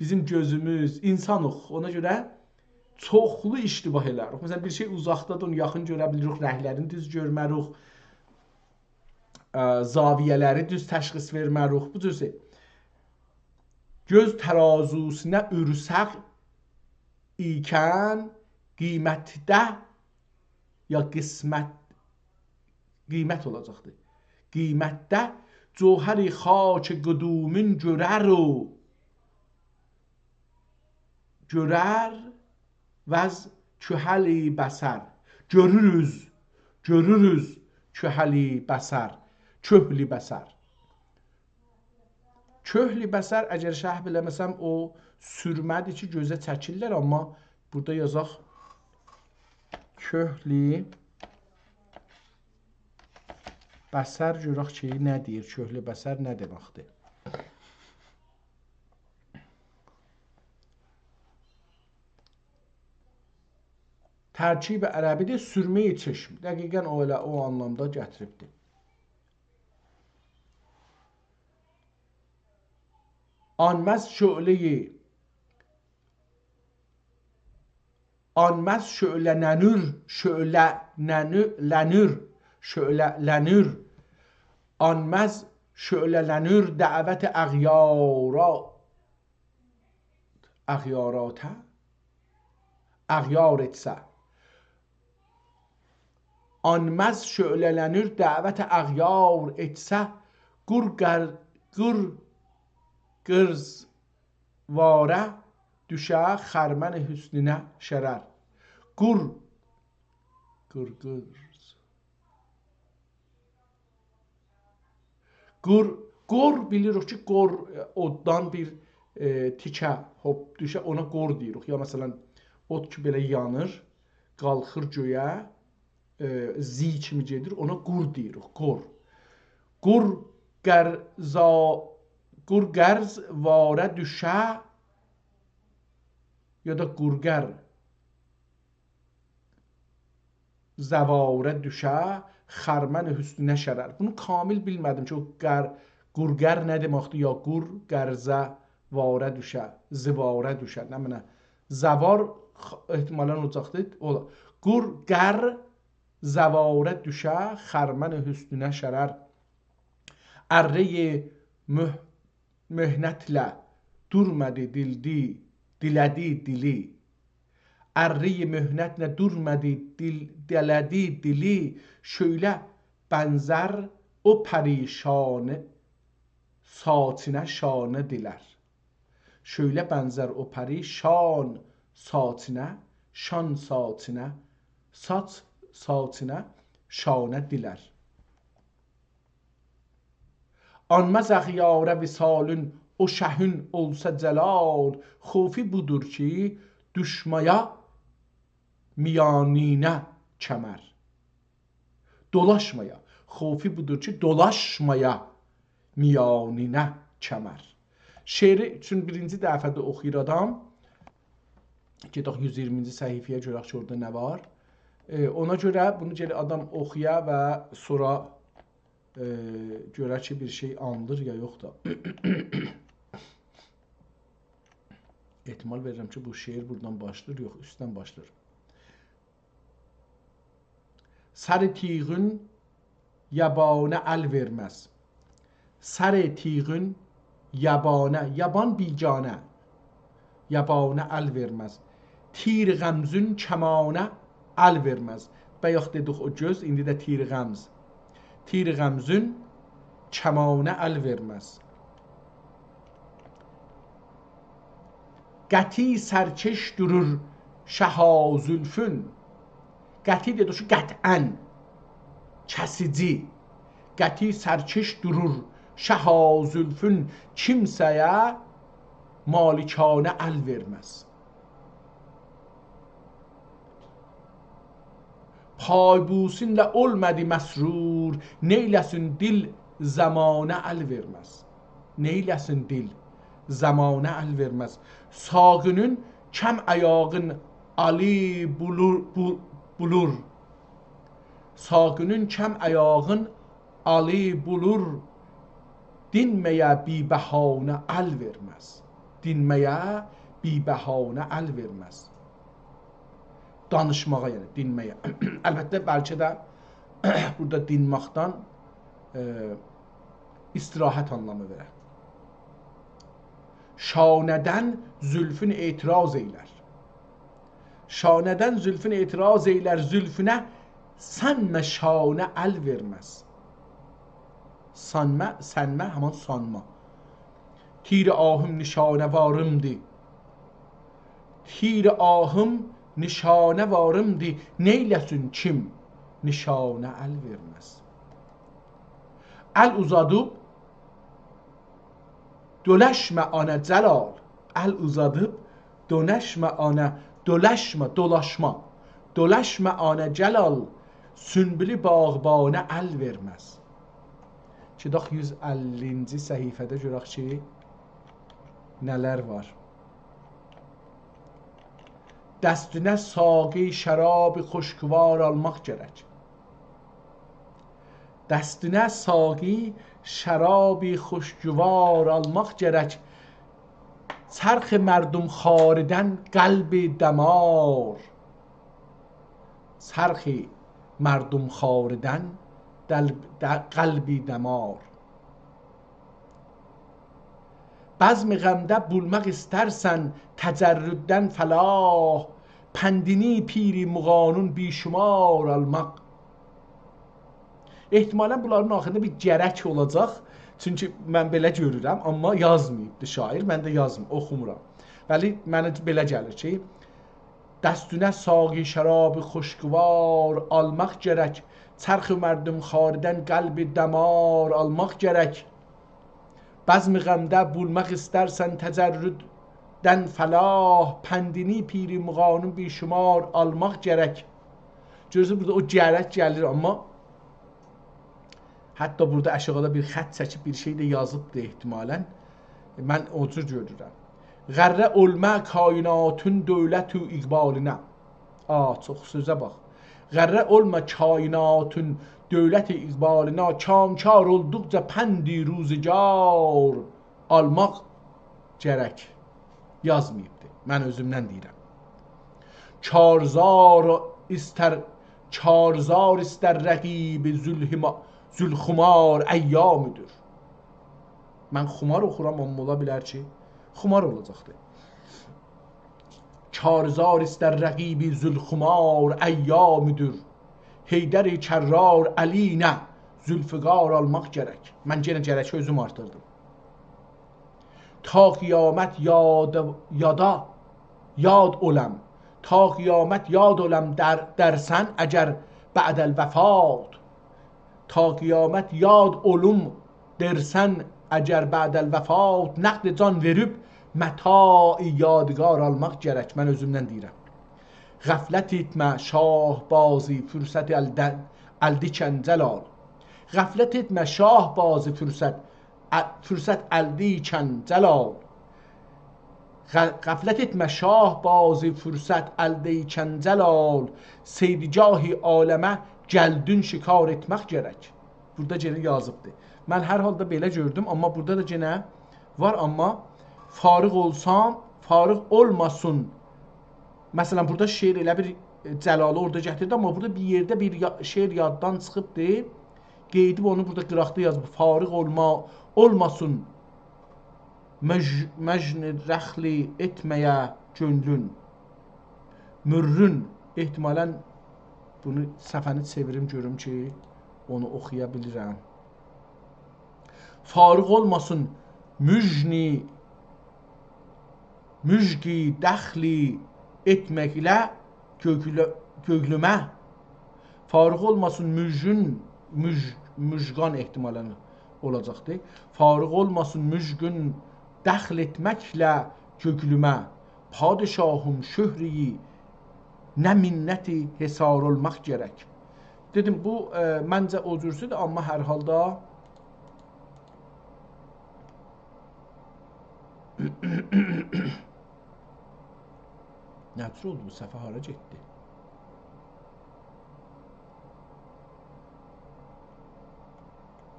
Bizim gözümüz, insanıq, ona görə çoxlu iştibah elərik. Məsələn, bir şey uzaqdadır, onu yaxın görə bilirik, rəhlərini düz görmərik, zaviyələri düz təşxis vermərik, bu cür şey. Göz tərazusinə ürsək ikən qiymətdə ya qiymət olacaqdır. Qiymətdə cöhəri xaç qüdumun görər vəz kühəli bəsər. Görürüz kühəli bəsər. Köhli bəsər. Köhli bəsər, əgər şərh biləməsəm, o sürmədir ki, gözə çəkirlər, amma burada yazaq köhli bəsər görək ki, nə deyir? Köhli bəsər nə deməkdir? Tərkib ərəbidir, sürmə-i çeşm. Dəqiqən o anlamda gətiribdir. Anməz şölələnür dəvət əğyar etsə. Anməz şölələnir dəvət əğyar etsə, gur qırzvara düşə xərmən hüsnünə şərər. Gur bilirik ki, qor oddan bir tikə hop düşə, ona qor deyirik. Ya məsələn od ki belə yanır, qalxır göyə, zi kimi gedir, ona qur deyirik, qor. Qur qərzvara düşə, ya da qurgər zəvara düşə xərmən hüsnünə şərər. Bunu kamil bilmədim ki, o qurgər nə deməkdir, ya qur qərzə vara düşə, zivara düşə, nə mənə zəvar ehtimalən olacaqdır. Qur qər zəvara düşə xərmən hüsnünə şərər. Ərrəyi möhnətlə durmədi dilədi dili. Ərrəyi möhnətlə durmədi dilədi dili. Şöylə bənzər o pərişanə saçinə şanə dilər. Şöylə bənzər o pərişan saçinə şanə dilər. Anməz əğyara visalün o şəhün olsa cəlal. Xofi budur ki, düşmaya miyaninə kəmər. Dolaşmaya. Xofi budur ki, dolaşmaya miyaninə kəmər. Şeiri üçün birinci dəfədə oxuyur adam. Gedək 120-ci səhifəyə görək ki, orada nə var. Ona görə bunu gəlir adam oxuya və sonra görək ki, bir şey andır ya yox da. Ehtimal verirəm ki, bu şeir buradan başlayır, yox, üstdən başlayır. Sər tiğün yabanə əl verməz. Sər tiğün yabanə, yaban biganə, yabanə əl verməz. Tir qəmzün kəmanə əl verməz. Bayaq dedik o göz, indi də tir qəmz. Tir qəmzün kəmanə əl verməz. Qəti sərkeş durur şəhazülfün. Qəti dedik ki, qətən, kəsici. Qəti sərkeş durur şəhazülfün. Kimsəyə malikanə əl verməz. Paybusinlə olmədi məsrur. Neyləsin dil zamanə əl verməz. Neyləsin dil zamanə əl verməz. Sağının kəm əyağın ali bulur. Sağının kəm əyağın ali bulur. Dinməyə bibəhanə əl verməz. Dinməyə bibəhanə əl verməz. Danışmağa, yəni dinməyə. Əlbəttə, bəlkə də burada dinmaqdan istirahət anlamı verər. Şanədən zülfün etiraz eylər. Şanədən zülfün etiraz eylər. Zülfünə sənmə şanə əl verməz. Sənmə həman sanma. Tir ahım nişanə varımdır. Tir ahım nişanə varımdır. Neyləsin kim nişanə əl verməz. Əl uzadıb dolaşma ana cəlal. Əl uzadıb dolaşma ana, dolaşma ana cəlal. Sünbülü bağbanə əl verməz. Gedək 150-ci səhifədə görək ki, nələr var. Dəstünə saqi şərab xoşgvar almaq gərək. Dəstünə saqi şərab xoşgvar almaq gərək. چرخ مردم خاردن قلب دمار، چرخ مردم خاردن قلبی دمار. بزم غمده bulmak istersen تجردن فلاح، پندینی پیری مغانون بیشمار almaq. Ehtimalən bunların axırında bir gərək olacaq. Çünki mən belə görürəm, amma yazmayıbdı şair. Mən də oxumuram. Bəli, mənə belə gəlir ki, dəstünə saqi şərabı xoşgvar almaq gərək، çərx mərdum xaridən qəlbi dəmar almaq gərək. بزم غمده bulmak istersen تجردن فلاح، پندینی پیری مغانون بیشمار almaq gərək. Görürsünüz burada o gərək gəlir, amma hətta burada aşağıda bir xətt çəkib bir şey də yazıbdı ehtimalən. Mən o cür görürəm. Qərrə olma kainatın dövlət-ü iqbalinə. Çox sözə bax. Qərrə olma kainatın dövlət-i iqbalinə، kamkar olduqca pəndi ruzigar almaq gərək. Yazmayıbdı. Mən özümdən deyirəm. Karzar istər rəqib zülxumar əyyamıdır. Mən xumar oxuram, amma ola bilər ki, xumar olacaqdır. Karzar istər rəqibi zülxumar əyyamıdır. Heydər-i kərrar əlinə zülfüqar almaq gərək. Mən yenə gərəki özüm artırdım. Ta qiyamət yad oləm. Ta qiyamət yad oləm dərsən əgər bə'dəl vəfat. Ta qiyamət yad olum dersən əgər bə'dəl vəfat. Nəqd can verib mətai yadigar almaq gərək. Mən özümdən deyirəm. Ғفلت etmə şah bazı fürsət əldikən cəlal. Ғفلت etmə şah bazı fürsət əldikən cəlal. Ғفلت etmə şah bazı fürsət əldikən cəlal. Seydigahi aləmə gəldün şikar etmək gərək. Burada yenə yazıbdır. Mən hər halda belə gördüm, amma burada da yenə var, amma farıq olsam, farıq olmasın. Məsələn, burada şeir elə bir Cəlalı orada gətirdi, amma burada bir yerdə bir şeir yaddan çıxıbdır. Qeydib onu burada qıraqda yazıb. Farıq olmasın məcn rəxli etməyə gönlün. Mürrün. Ehtimalən bunu səfəni çevirim görüm ki, onu oxuya bilirəm. Farıq olmasın müjgi dəxli etməklə göglümə. Farıq olmasın müjgan ehtimalən olacaqdır. Farıq olmasın müjgün dəxl etməklə göglümə. Padişahım şöhriyi nə minnəti hesar olmaq gərək. Dedim, bu məncə o cürsüdür, amma hər halda nə tür oldu bu səhvə hara getdi?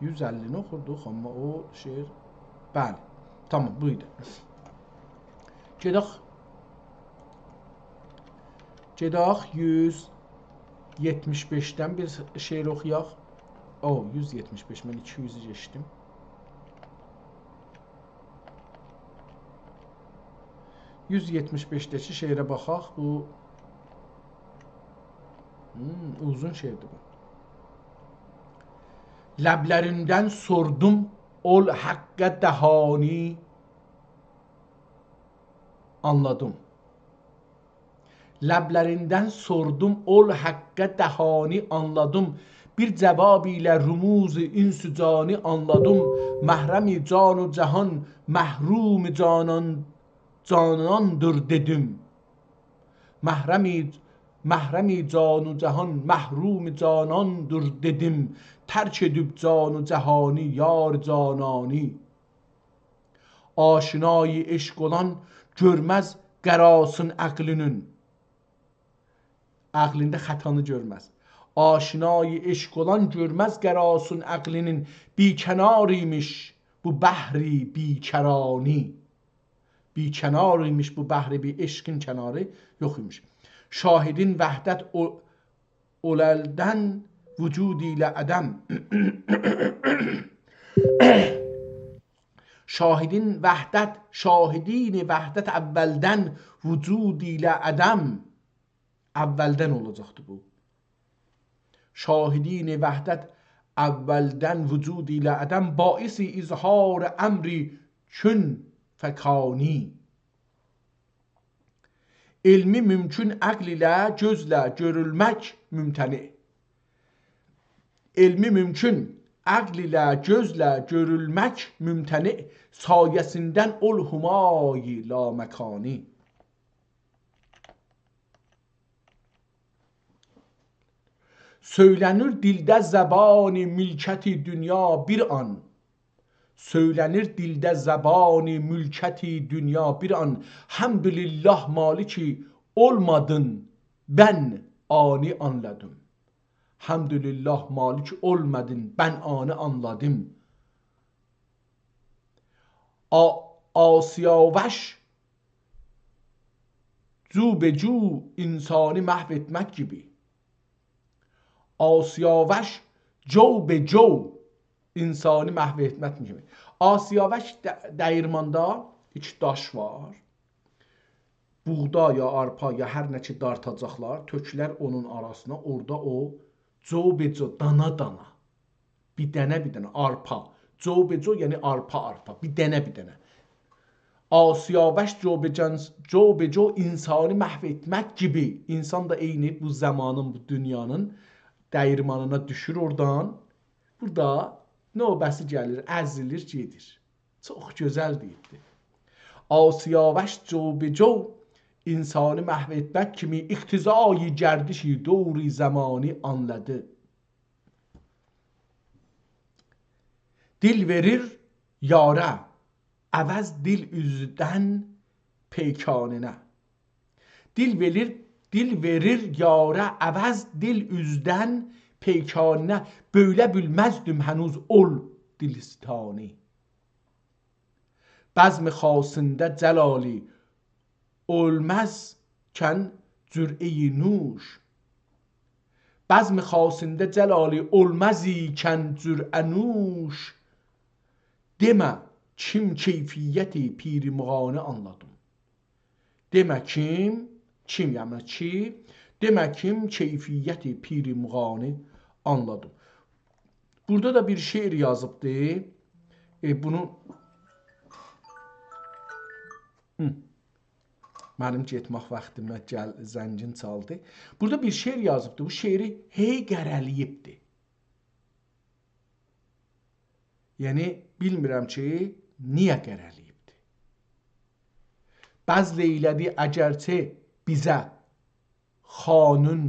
%50'ni oxurduq, amma o şeir, bəli, tamam, buydu. Gedək 175'dən bir şeir oxuyaq. 175, mən 200'ü geçdim. 175'dəki şeirə baxaq. Bu uzun şeirdir bu. Ləblərindən sordum ol haqqə dəhani, anladım. Ləblərindən sordum ol haqqə dəhani, anladım. Bir cevab ilə rumuz insü cani anladım. Məhrəmi canu cahan məhrum canandır dedim. Məhrəmi canu cahan məhrum canandır dedim. Tərk edib canu cahani yar canani. Aşinayı eşq olan görməz qərasın əqlinin. Əqlində xətanı görməz. Aşinayı eşq olan görməz qərasın əqlinin. Bikənar imiş bu bəhri bikərani. bir kənar imiş bu bəhri bir eşqin kənarı yox imiş. Şahidin vəhdət oləldən vücud ilə ədəm. Şahidin vəhdət əvvəldən vücud ilə ədəm. Əvvəldən olacaqdı bu. Şahidin vəhdət əvvəldən vücud ilə ədəm baisi izhar əmri kün fəkani. Elmi mümkün əql ilə gözlə görülmək mümtəni. Elmi mümkün əql ilə gözlə görülmək mümtəni. Sayəsindən ol humayi laməkani. Söylənir dildə zəbani mülkəti dünya bir an. Söylənir dildə zəbani mülkəti dünya bir an. Həmdülillah maliki olmadın ben ani anladım. Həmdülillah malik olmadın ben ani anladım. Asiyaveş cu be cu insanı mahv etmek gibi. Asiyaveş co be co insanı mahv etmek gibi. Asiyaveş dəyirmanda iki daş var. Buğda ya arpa ya hər nə ki dartacaqlar, tökülər onun arasına, orada o co be co dana dana. Bir dənə arpa. Co be co yəni arpa bir dənə. Asiyaveş co be co insanı mahv etmek gibi. İnsan da eyni bu zamanın, bu dünyanın dəyirmanına düşür oradan. Burada növbəsi gəlir, əzilir, gedir. Çox gözəl deyibdir. Asiyaveş co be co insanı mahv etmek kimi iktizai gerdişi doğru zamanı anladı. Dil verir yara, əvəz dil üzdən peykanına. Dil verir yara, əvəz dil üzdən peykanına. Böyle bilməzdim hənuz ol dilistani. Bəzm xasında cəlali olmazkən cür'e-i nuş. Bəzm xasında cəlali olmazikən cür'e nuş. Demə kim keyfiyyəti piri muğanı anladım. Demə kim yəni ki, demə kim keyfiyyəti piri muğanı anladım. Burada da bir şeir yazıbdır. Bunu mənim getmək vaxtımda zəngin çaldı. Burada bir şeir yazıbdır. Bu şeiri hey qərəliyibdir. Yəni bilmirəm ki, niyə qərəliyibdir. Bəzl eylədi əgərçə bizə xanun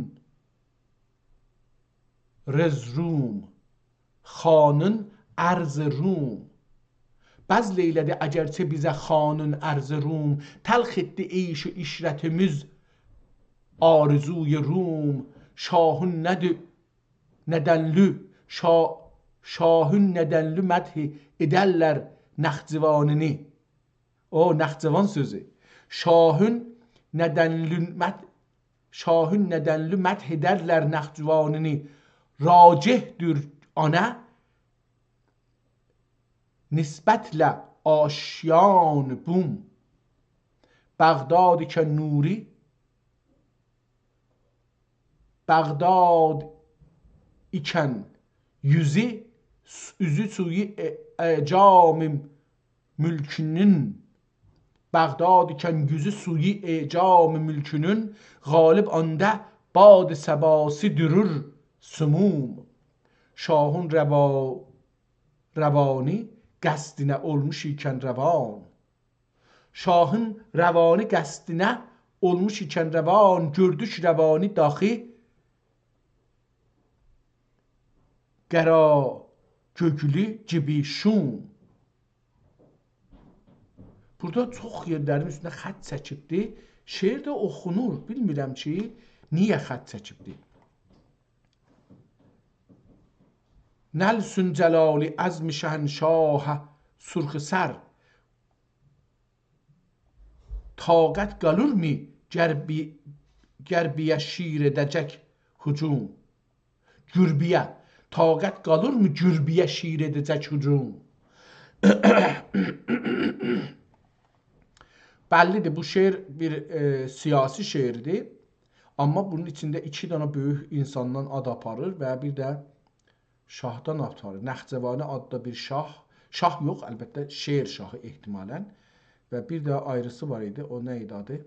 rəzrum, xanun ərz rum. Bəzl eylədi əgərçə bizə xanun ərz rum. Təlx etdi eyş و işrətimiz arzuy rum. Şahın nədənlü Şahın nədənlü mədh edərlər Nəxcivanini. O Nəxcivan sözü. Şahın nədənlü mədh edərlər Nəxcivanini. Racihdir ana nisbətlə aşyan bum. Bəğdad ikən nuri, Bəğdad ikən yüzü suyu ecam mülkünün. Bəğdad ikən yüzü suyu ecam mülkünün. Qalib anda bad səbası dürür sumum. Şahın rəvani qəsdinə olmuş ikən rəvan. Şahın rəvani qəsdinə olmuş ikən rəvan. Gördük rəvani daxi qəra köklü gibi şum. Burada çox yerlərin üstünə xətt çəkibdir. Şeir də oxunur. Bilmirəm ki, niyə xətt çəkibdir. Nəlsün cəlali əzm şəhənşah surx sər. taqət qalırmı gərbiyə şir edəcək hücum? Gürbiyə taqət qalırmı gürbiyə şir edəcək hücum? Bəllidir, bu şeir bir siyasi şeirdir. Amma bunun içində 2 dənə böyük insandan ad aparır və bir də şahdan aparır. Nəxçəvani adda bir şah, şah yox, əlbəttə şeir şahı ehtimalən və bir də ayrısı var idi. O nə idi adı?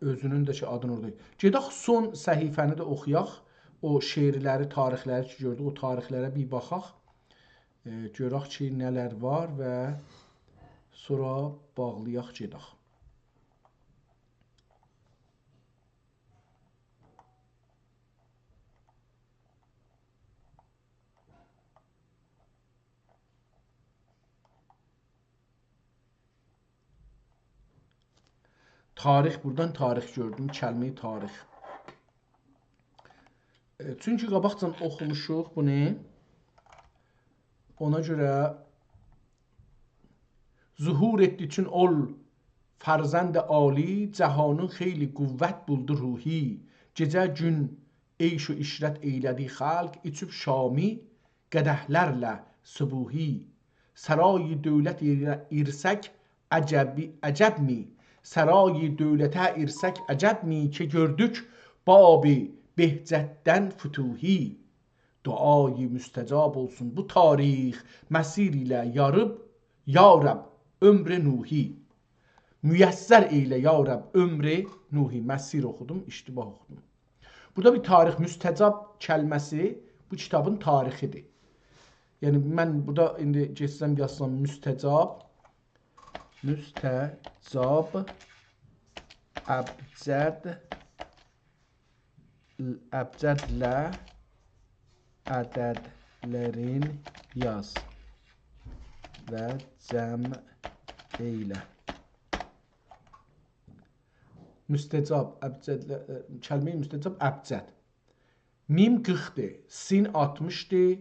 Özünün də ki adını orada. Gedək son səhifəni də oxuyaq. O şeirləri, tarixləri ki gördük, o tarixlərə bir baxaq. Görək ki nələr var və sonra bağlayaq gedək. Tarix, buradan tarix gördüm, kəlmə tarix. Çünki qabaqcan oxumuşuq bunu. Ona görə zuhur etdi üçün ol farzənd ali, cəhanın xeyli qüvvət buldu ruhi. Gecə gün eyş və işrət eylədi xalq, içib şami qədəhlərlə subuhi. Sarayi dövlət irsək əcəbmi? Sarayi dövlətə irsək əcəbmi ki gördük babi behcətdən fütuhi. Duayı müstəcab olsun bu tarix məsir ilə yarıb yarəb ömrü nuhi. Müyəssər eylə yarəb ömrü nuhi. Məsir oxudum, iştibah oxudum. Burada bir tarix, müstəcab kəlməsi bu kitabın tarixidir. Yəni mən burada indi geçsəm yazsam müstəcab əbcədlə ədədlərin yaz və cəm eylə. Müstəcab, kəlmə-i müstəcab əbcəd. Mim 40'dir, sin 60'dir,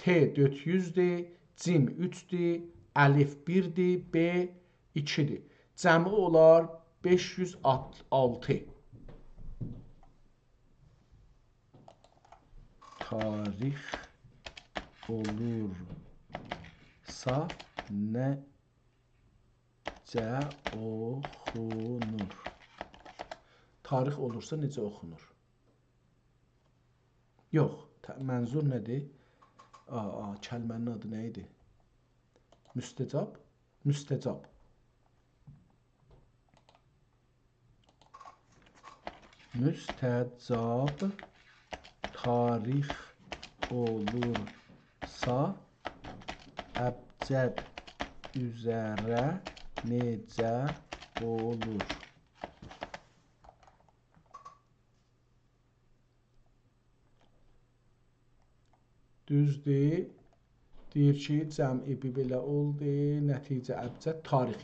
T 400'dir, cim 3'dir, əlif 1'dir, B 2'dir. Cəmi olar 506. Tarix olursa necə oxunur? Tarix olursa necə oxunur? Yox, mənzur nədir? Kəlmənin adı nə idi? Müstəcab? Müstəcab. Müstəcab tarix olursa əbcəd üzərə necə olur? Düzdür. Deyir ki, cəmi belə oldu, nəticə əbcəd tarix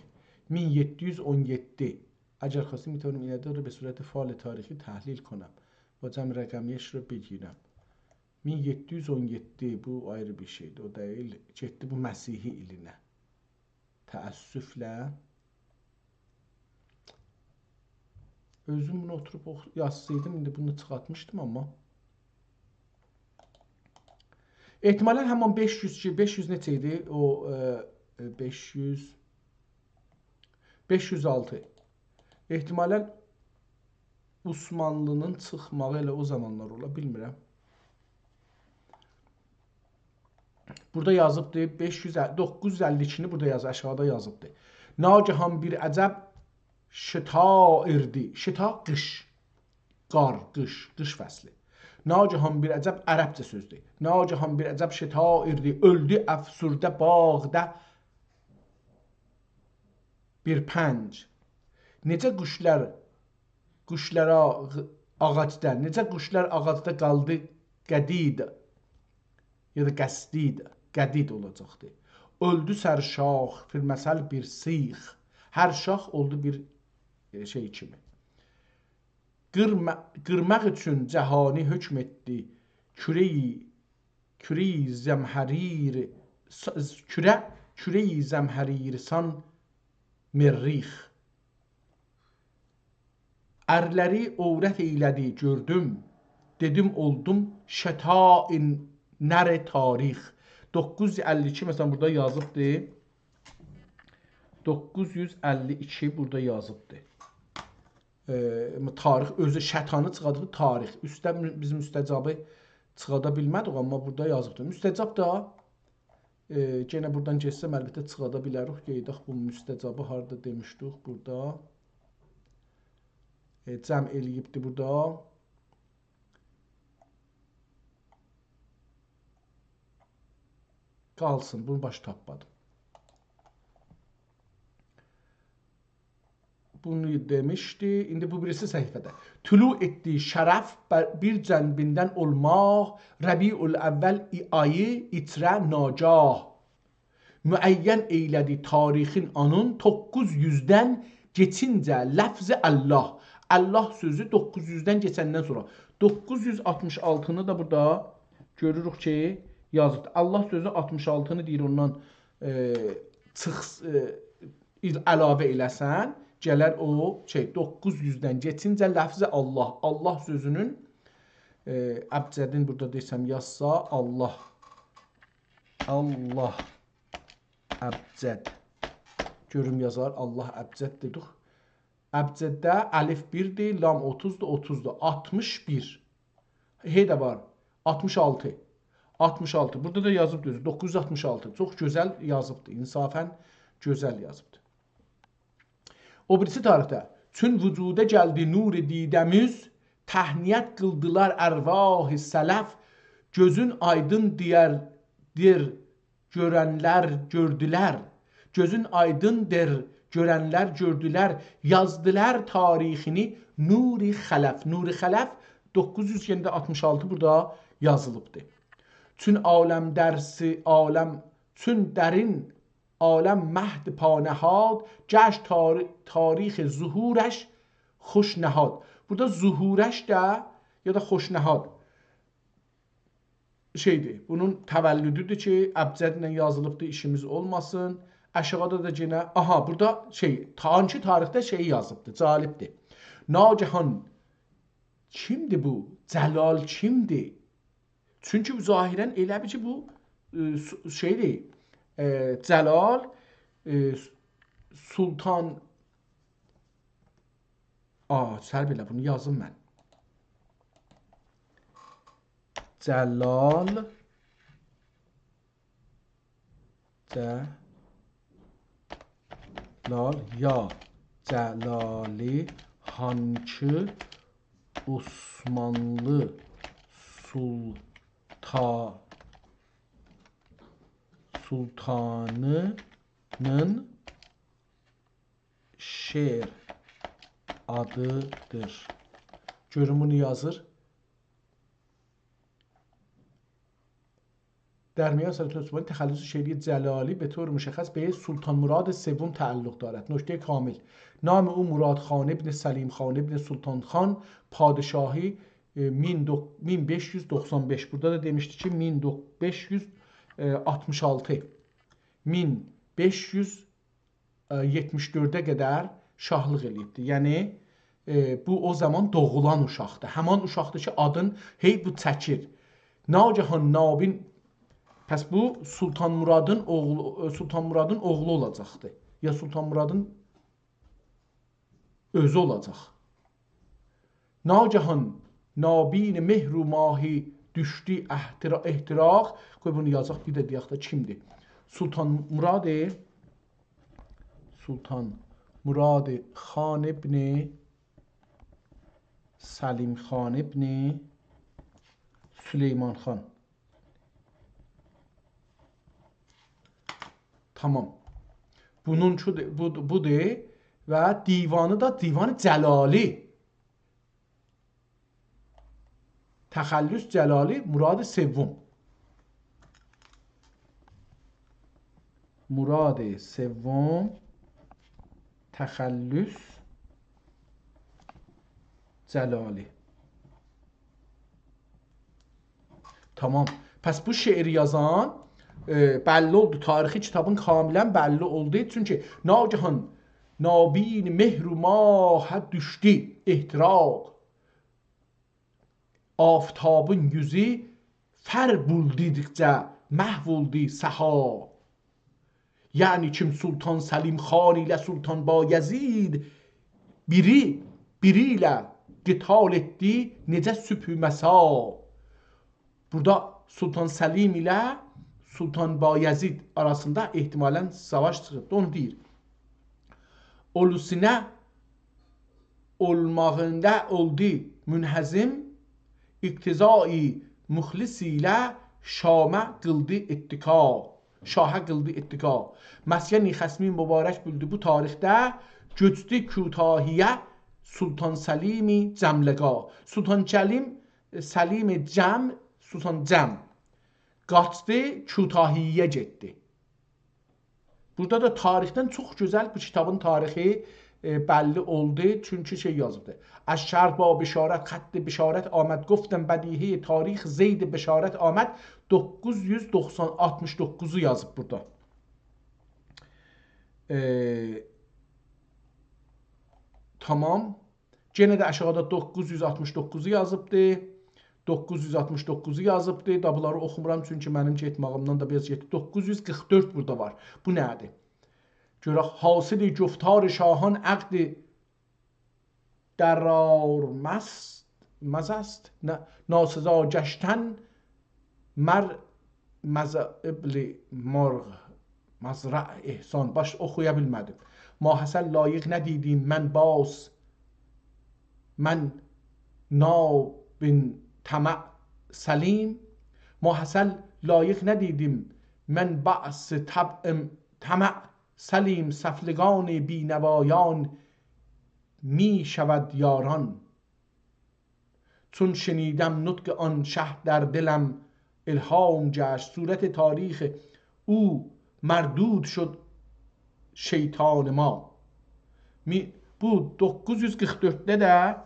1717. اگر خواستیم میتونم این عدد رو به صورت فعل تاریخی تحلیل کنم و cəm rəqəmiyyəş رو بگیرم. 1717 bu ayrı bir şeydir. O değil. Getdi bu Məsihi ilinə. Təəssüflə özüm bunu oturup yazsaydım indi bunu çıxartmışdım amma ehtimalən həman 500 neçə idi? O 506. Ehtimalən Osmanlının çıxmağı elə o zamanlar ola, bilmirəm. Burada yazıbdır 952'ni burada aşağıda yazıbdır. Nagihan bir əcəb şita irdi. Şita qış. Qar, qış fəsli. Nagihan bir əcəb ərəbcə sözdür. Nagihan bir əcəb şita irdi. Öldü əfsurdə bağda bir pənc. Necə quşlara ağacda, necə quşlar ağacda qaldı qədid ya da qəsdid, qədid olacaqdı. Öldü sərşax, filməsəl bir six. Hər şax oldu bir şey kimi. Qırmaq üçün cəhani hökm etdi. Küreyi küre-i zemherir küre-i zemherir san merrix. Ərləri övrət eylədi gördüm, dedim oldum şətain nər tarix. 952 məsələn burada yazıbdır. 952 burada yazıbdır. Tarix özü şətanı çıxardığı tarix. Üstə biz müstəcabı çıxada bilmədik, amma burada yazıbdır. Müstəcab da yenə buradan geçsəm əlbəttə çıxada bilərik. Qeydək bu müstəcabı harda demişdik burada. Cəm eləyibdir burada. Qalsın, bunu baş tapmadım. Bunu demişdi. İndi bu birisi səhifədə. Tulu etdi şərəf bir cənbindən olmaq, Rəbiül əvvəl ayı itrə nacah. Müəyyən eylədi tarixin anın 900-dən geçincə ləfz-i Allah. Allah sözü 900-dən keçəndən sonra. 966-nı da burada görürük ki, yazır. Allah sözü 66-nı deyir ondan əlavə eləsən, gələr o 900-dən geçincə ləfz-i Allah. Allah sözünün əbcədin burada desəm yazsa Allah. Allah əbcəd. Görüm yazar. Allah əbcəd dedik. Əbcəddə əlif 1-dir, lam 30-dur, 30-dur. 61. Hey də var. 66. 66. Burada da yazıb düzdür. 966. Çox gözəl yazıbdır. İnsafən gözəl yazıbdır. O birisi tarixdə. Çün vücuda gəldi nur-i didəmiz, təhniyyət qıldılar ərvah-ı sələf, gözün aydın deyər görənlər gördülər. Gözün aydındır, görənlər gördülər, yazdılar tarixini Nuri Xələf. Nuri Xələf 966 burada yazılıbdır. Çün aləm dərsi, çün dərin aləm məhd panəhad, gəş tarix zuhurəş xoşnəhad. Burada zuhurəş də ya da xoşnəhad şeydir. Bunun təvəllüdüdür ki, əbcədlə yazılıbdır, işimiz olmasın. Aşağıda da yenə, burada tanki tarixdə şeyi yazıbdır, calibdir. Nagihan, kimdir bu? Cəlal kimdir? Çünki zahirən elə bir ki, bu şeydir, Cəlal Sultan, sər belə bunu yazım mən. Cəlal ya Cəlali Hankı Osmanlı Sultanının şeir adıdır. Görün bunu yazır. در میان سلطنت عثمانی تخلص شعری جلالی به طور مشخص به سلطان مراد سوم تعلق دارد. نکته کامل. نام او مراد خان ابن سلیم خان ابن سلطان خان پادشاهی 1595. Burada da demişti ki 1566 1574-ə qədər şahlıq eləyibdi. Yəni bu o zaman doğulan uşaqdır. Həman uşaqdır ki adın hey bu çəkir. Nagihan Nabin. Pəs bu Sultan Muradın oğlu olacaqdı. Ya Sultan Muradın özü olacaq. Nagihan Nabin mehru mahi düşdü ehtiraq. Qoy bunu yazaq, bir də deyək də kimdir? Sultan Murad Xan ibn Salim Xan ibn Süleyman Xan. Tamam. Bunun budur və divanı da divanı Cəlali. Təxəllüs Cəlali Murad Sevvum. Murad Sevvum Təxəllüs Cəlali. Tamam. Pəs bu şeiri yazan bəlli oldu, tarixi kitabın kamilən bəlli oldu. Çünki nagahan nabin mehru mahə düşdü ehtiraq. Aftabın yüzü fər buldidikcə məhv oldu səha. Yəni kim Sultan Səlim xan ilə Sultan Bayezid biri ilə qital etdi necə sübh məsa. Burada Sultan Səlim ilə Sultan Bayezid arasında ehtimalən savaş çıxıbdı. Onu deyir. Ulusinə olmağında oldu münhəzim, iqtizai müxlisi ilə şamə qıldı ittika. Şahə qıldı ittika. Məskəni xəsmi mübarək bildi bu tarixdə göçdü kütahiyə Sultan Səlimi cəmləqa. Sultan Səlimi cəm, Sultan cəm qaçdı, kütahiyə getdi. Burada da tarixdən çox gözəl bu kitabın tarixi bəlli oldu. Çünki şey yazıbdı. از شرق با بشارت خط بشارت آمد گفتم بدیهی تاریخ زید بشارت آمد 969'u yazıb burada. Tamam. Gene də aşağıda 969'u yazıbdı. 969'u yazıbdı. Da bunları oxumuram çünki mənim getmağımdan da biraz getdi. 944 burada var. Bu nədir? Görək hasili güftar şahan عقد درار مزست ناسزا گشتن مر مزعبل مرغ مزرع احسان. باش oxuya bilmədim. Mahəsən layiq nə dedim mən bas mən nabin təmə səlim. Mahəsən layiq nə dedim mən bəs təmə səlim səfligan بینوایان می شود یاران. چون شنیدم نطق آن شه در دلم الهام گشت. صورت تاریخ او مردود شد şeytan ما. Bu 944'də də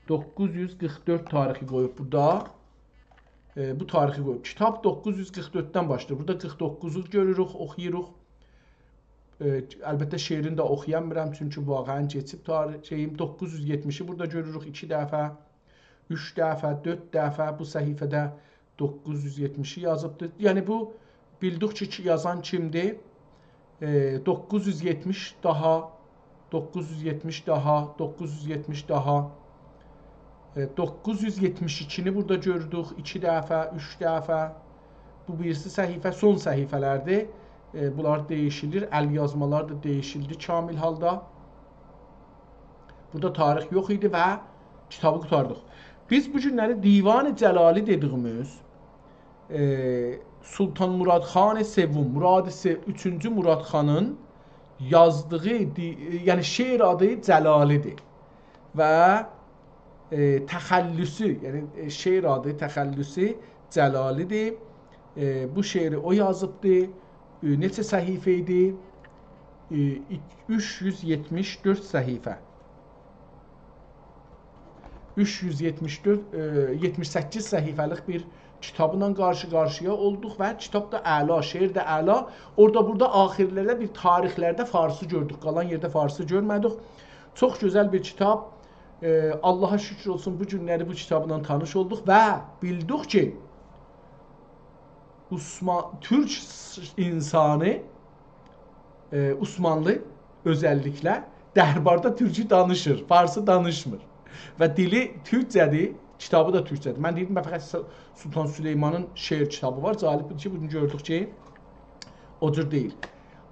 944 tarixi qoyub burada. Bu tarixi qoyub. Kitab 944-dən başlayır. Burada 49'u görürük, oxuyuruq. Əlbəttə şeirini də oxuyamirəm çünki vaqəən keçib şeyim. 970'i burada görürük 2 dəfə, 3 dəfə, 4 dəfə bu səhifədə 970'i yazıbdır. Yəni bu bildik ki yazan kimdir? 970 daha, 970 daha, 970 daha. 972'ni burada gördük 2 dəfə, 3 dəfə. Bu birisi səhifə, son səhifələrdir. Bunlar değişilir. El yazmalar da değişildi kamil halda. Burada tarix yox idi və kitabı qurtardıq. Biz bu günləri Divan-ı Cəlali dediyimiz Sultan Murad Xan Sevum, 3-cü Murad Xanın yazdığı, yəni şeir adı Cəlalidir. Və təxəllüsü, yəni şeir adı təxəllüsü Cəlalidir. Bu şeiri o yazıbdır. Neçə səhifə idi? 374 səhifə. 378 səhifəlik bir kitabla qarşı-qarşıya olduq və kitab da əla, şeir də əla. Orada burada axirlərdə bir tarixlərdə farsı gördük. Qalan yerdə farsı görmədik. Çox gözəl bir kitab. Allaha şükür olsun bu günləri bu kitabla tanış olduq və bildik ki Türk insanı Osmanlı özəlliklə dərbarda türkçü danışır, farsı danışmır və dili türkcədir, kitabı da türkcədir. Mən deyirdim, fəqət Sultan Süleymanın şeir kitabı var, calibdir ki, bunu gördük ki, o cür deyil.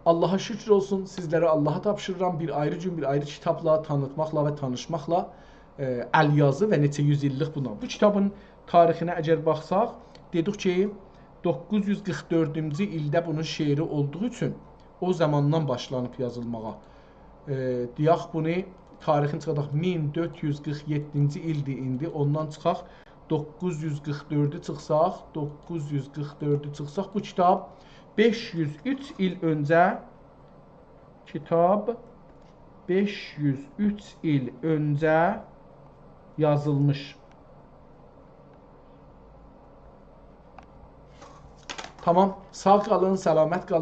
Allaha şükür olsun, sizlərə Allaha tapşırıram bir ayrı gün, bir ayrı kitabla tanıtmaqla və tanışmaqla əlyazı və neçə yüz illik buna. Bu kitabın tarixinə əgər baxsaq, dedik ki, 944-cü ildə bunun şeiri olduğu üçün o zamandan başlanıb yazılmağa. Deyək bunu tarixin çıxadaq 1447-ci ildir indi. Ondan çıxaq 944-ü çıxsaq, 944-ü çıxsaq bu kitab 503 il öncə kitab 503 il öncə yazılmış. Tamam. Sağ qalın, səlamət qalın.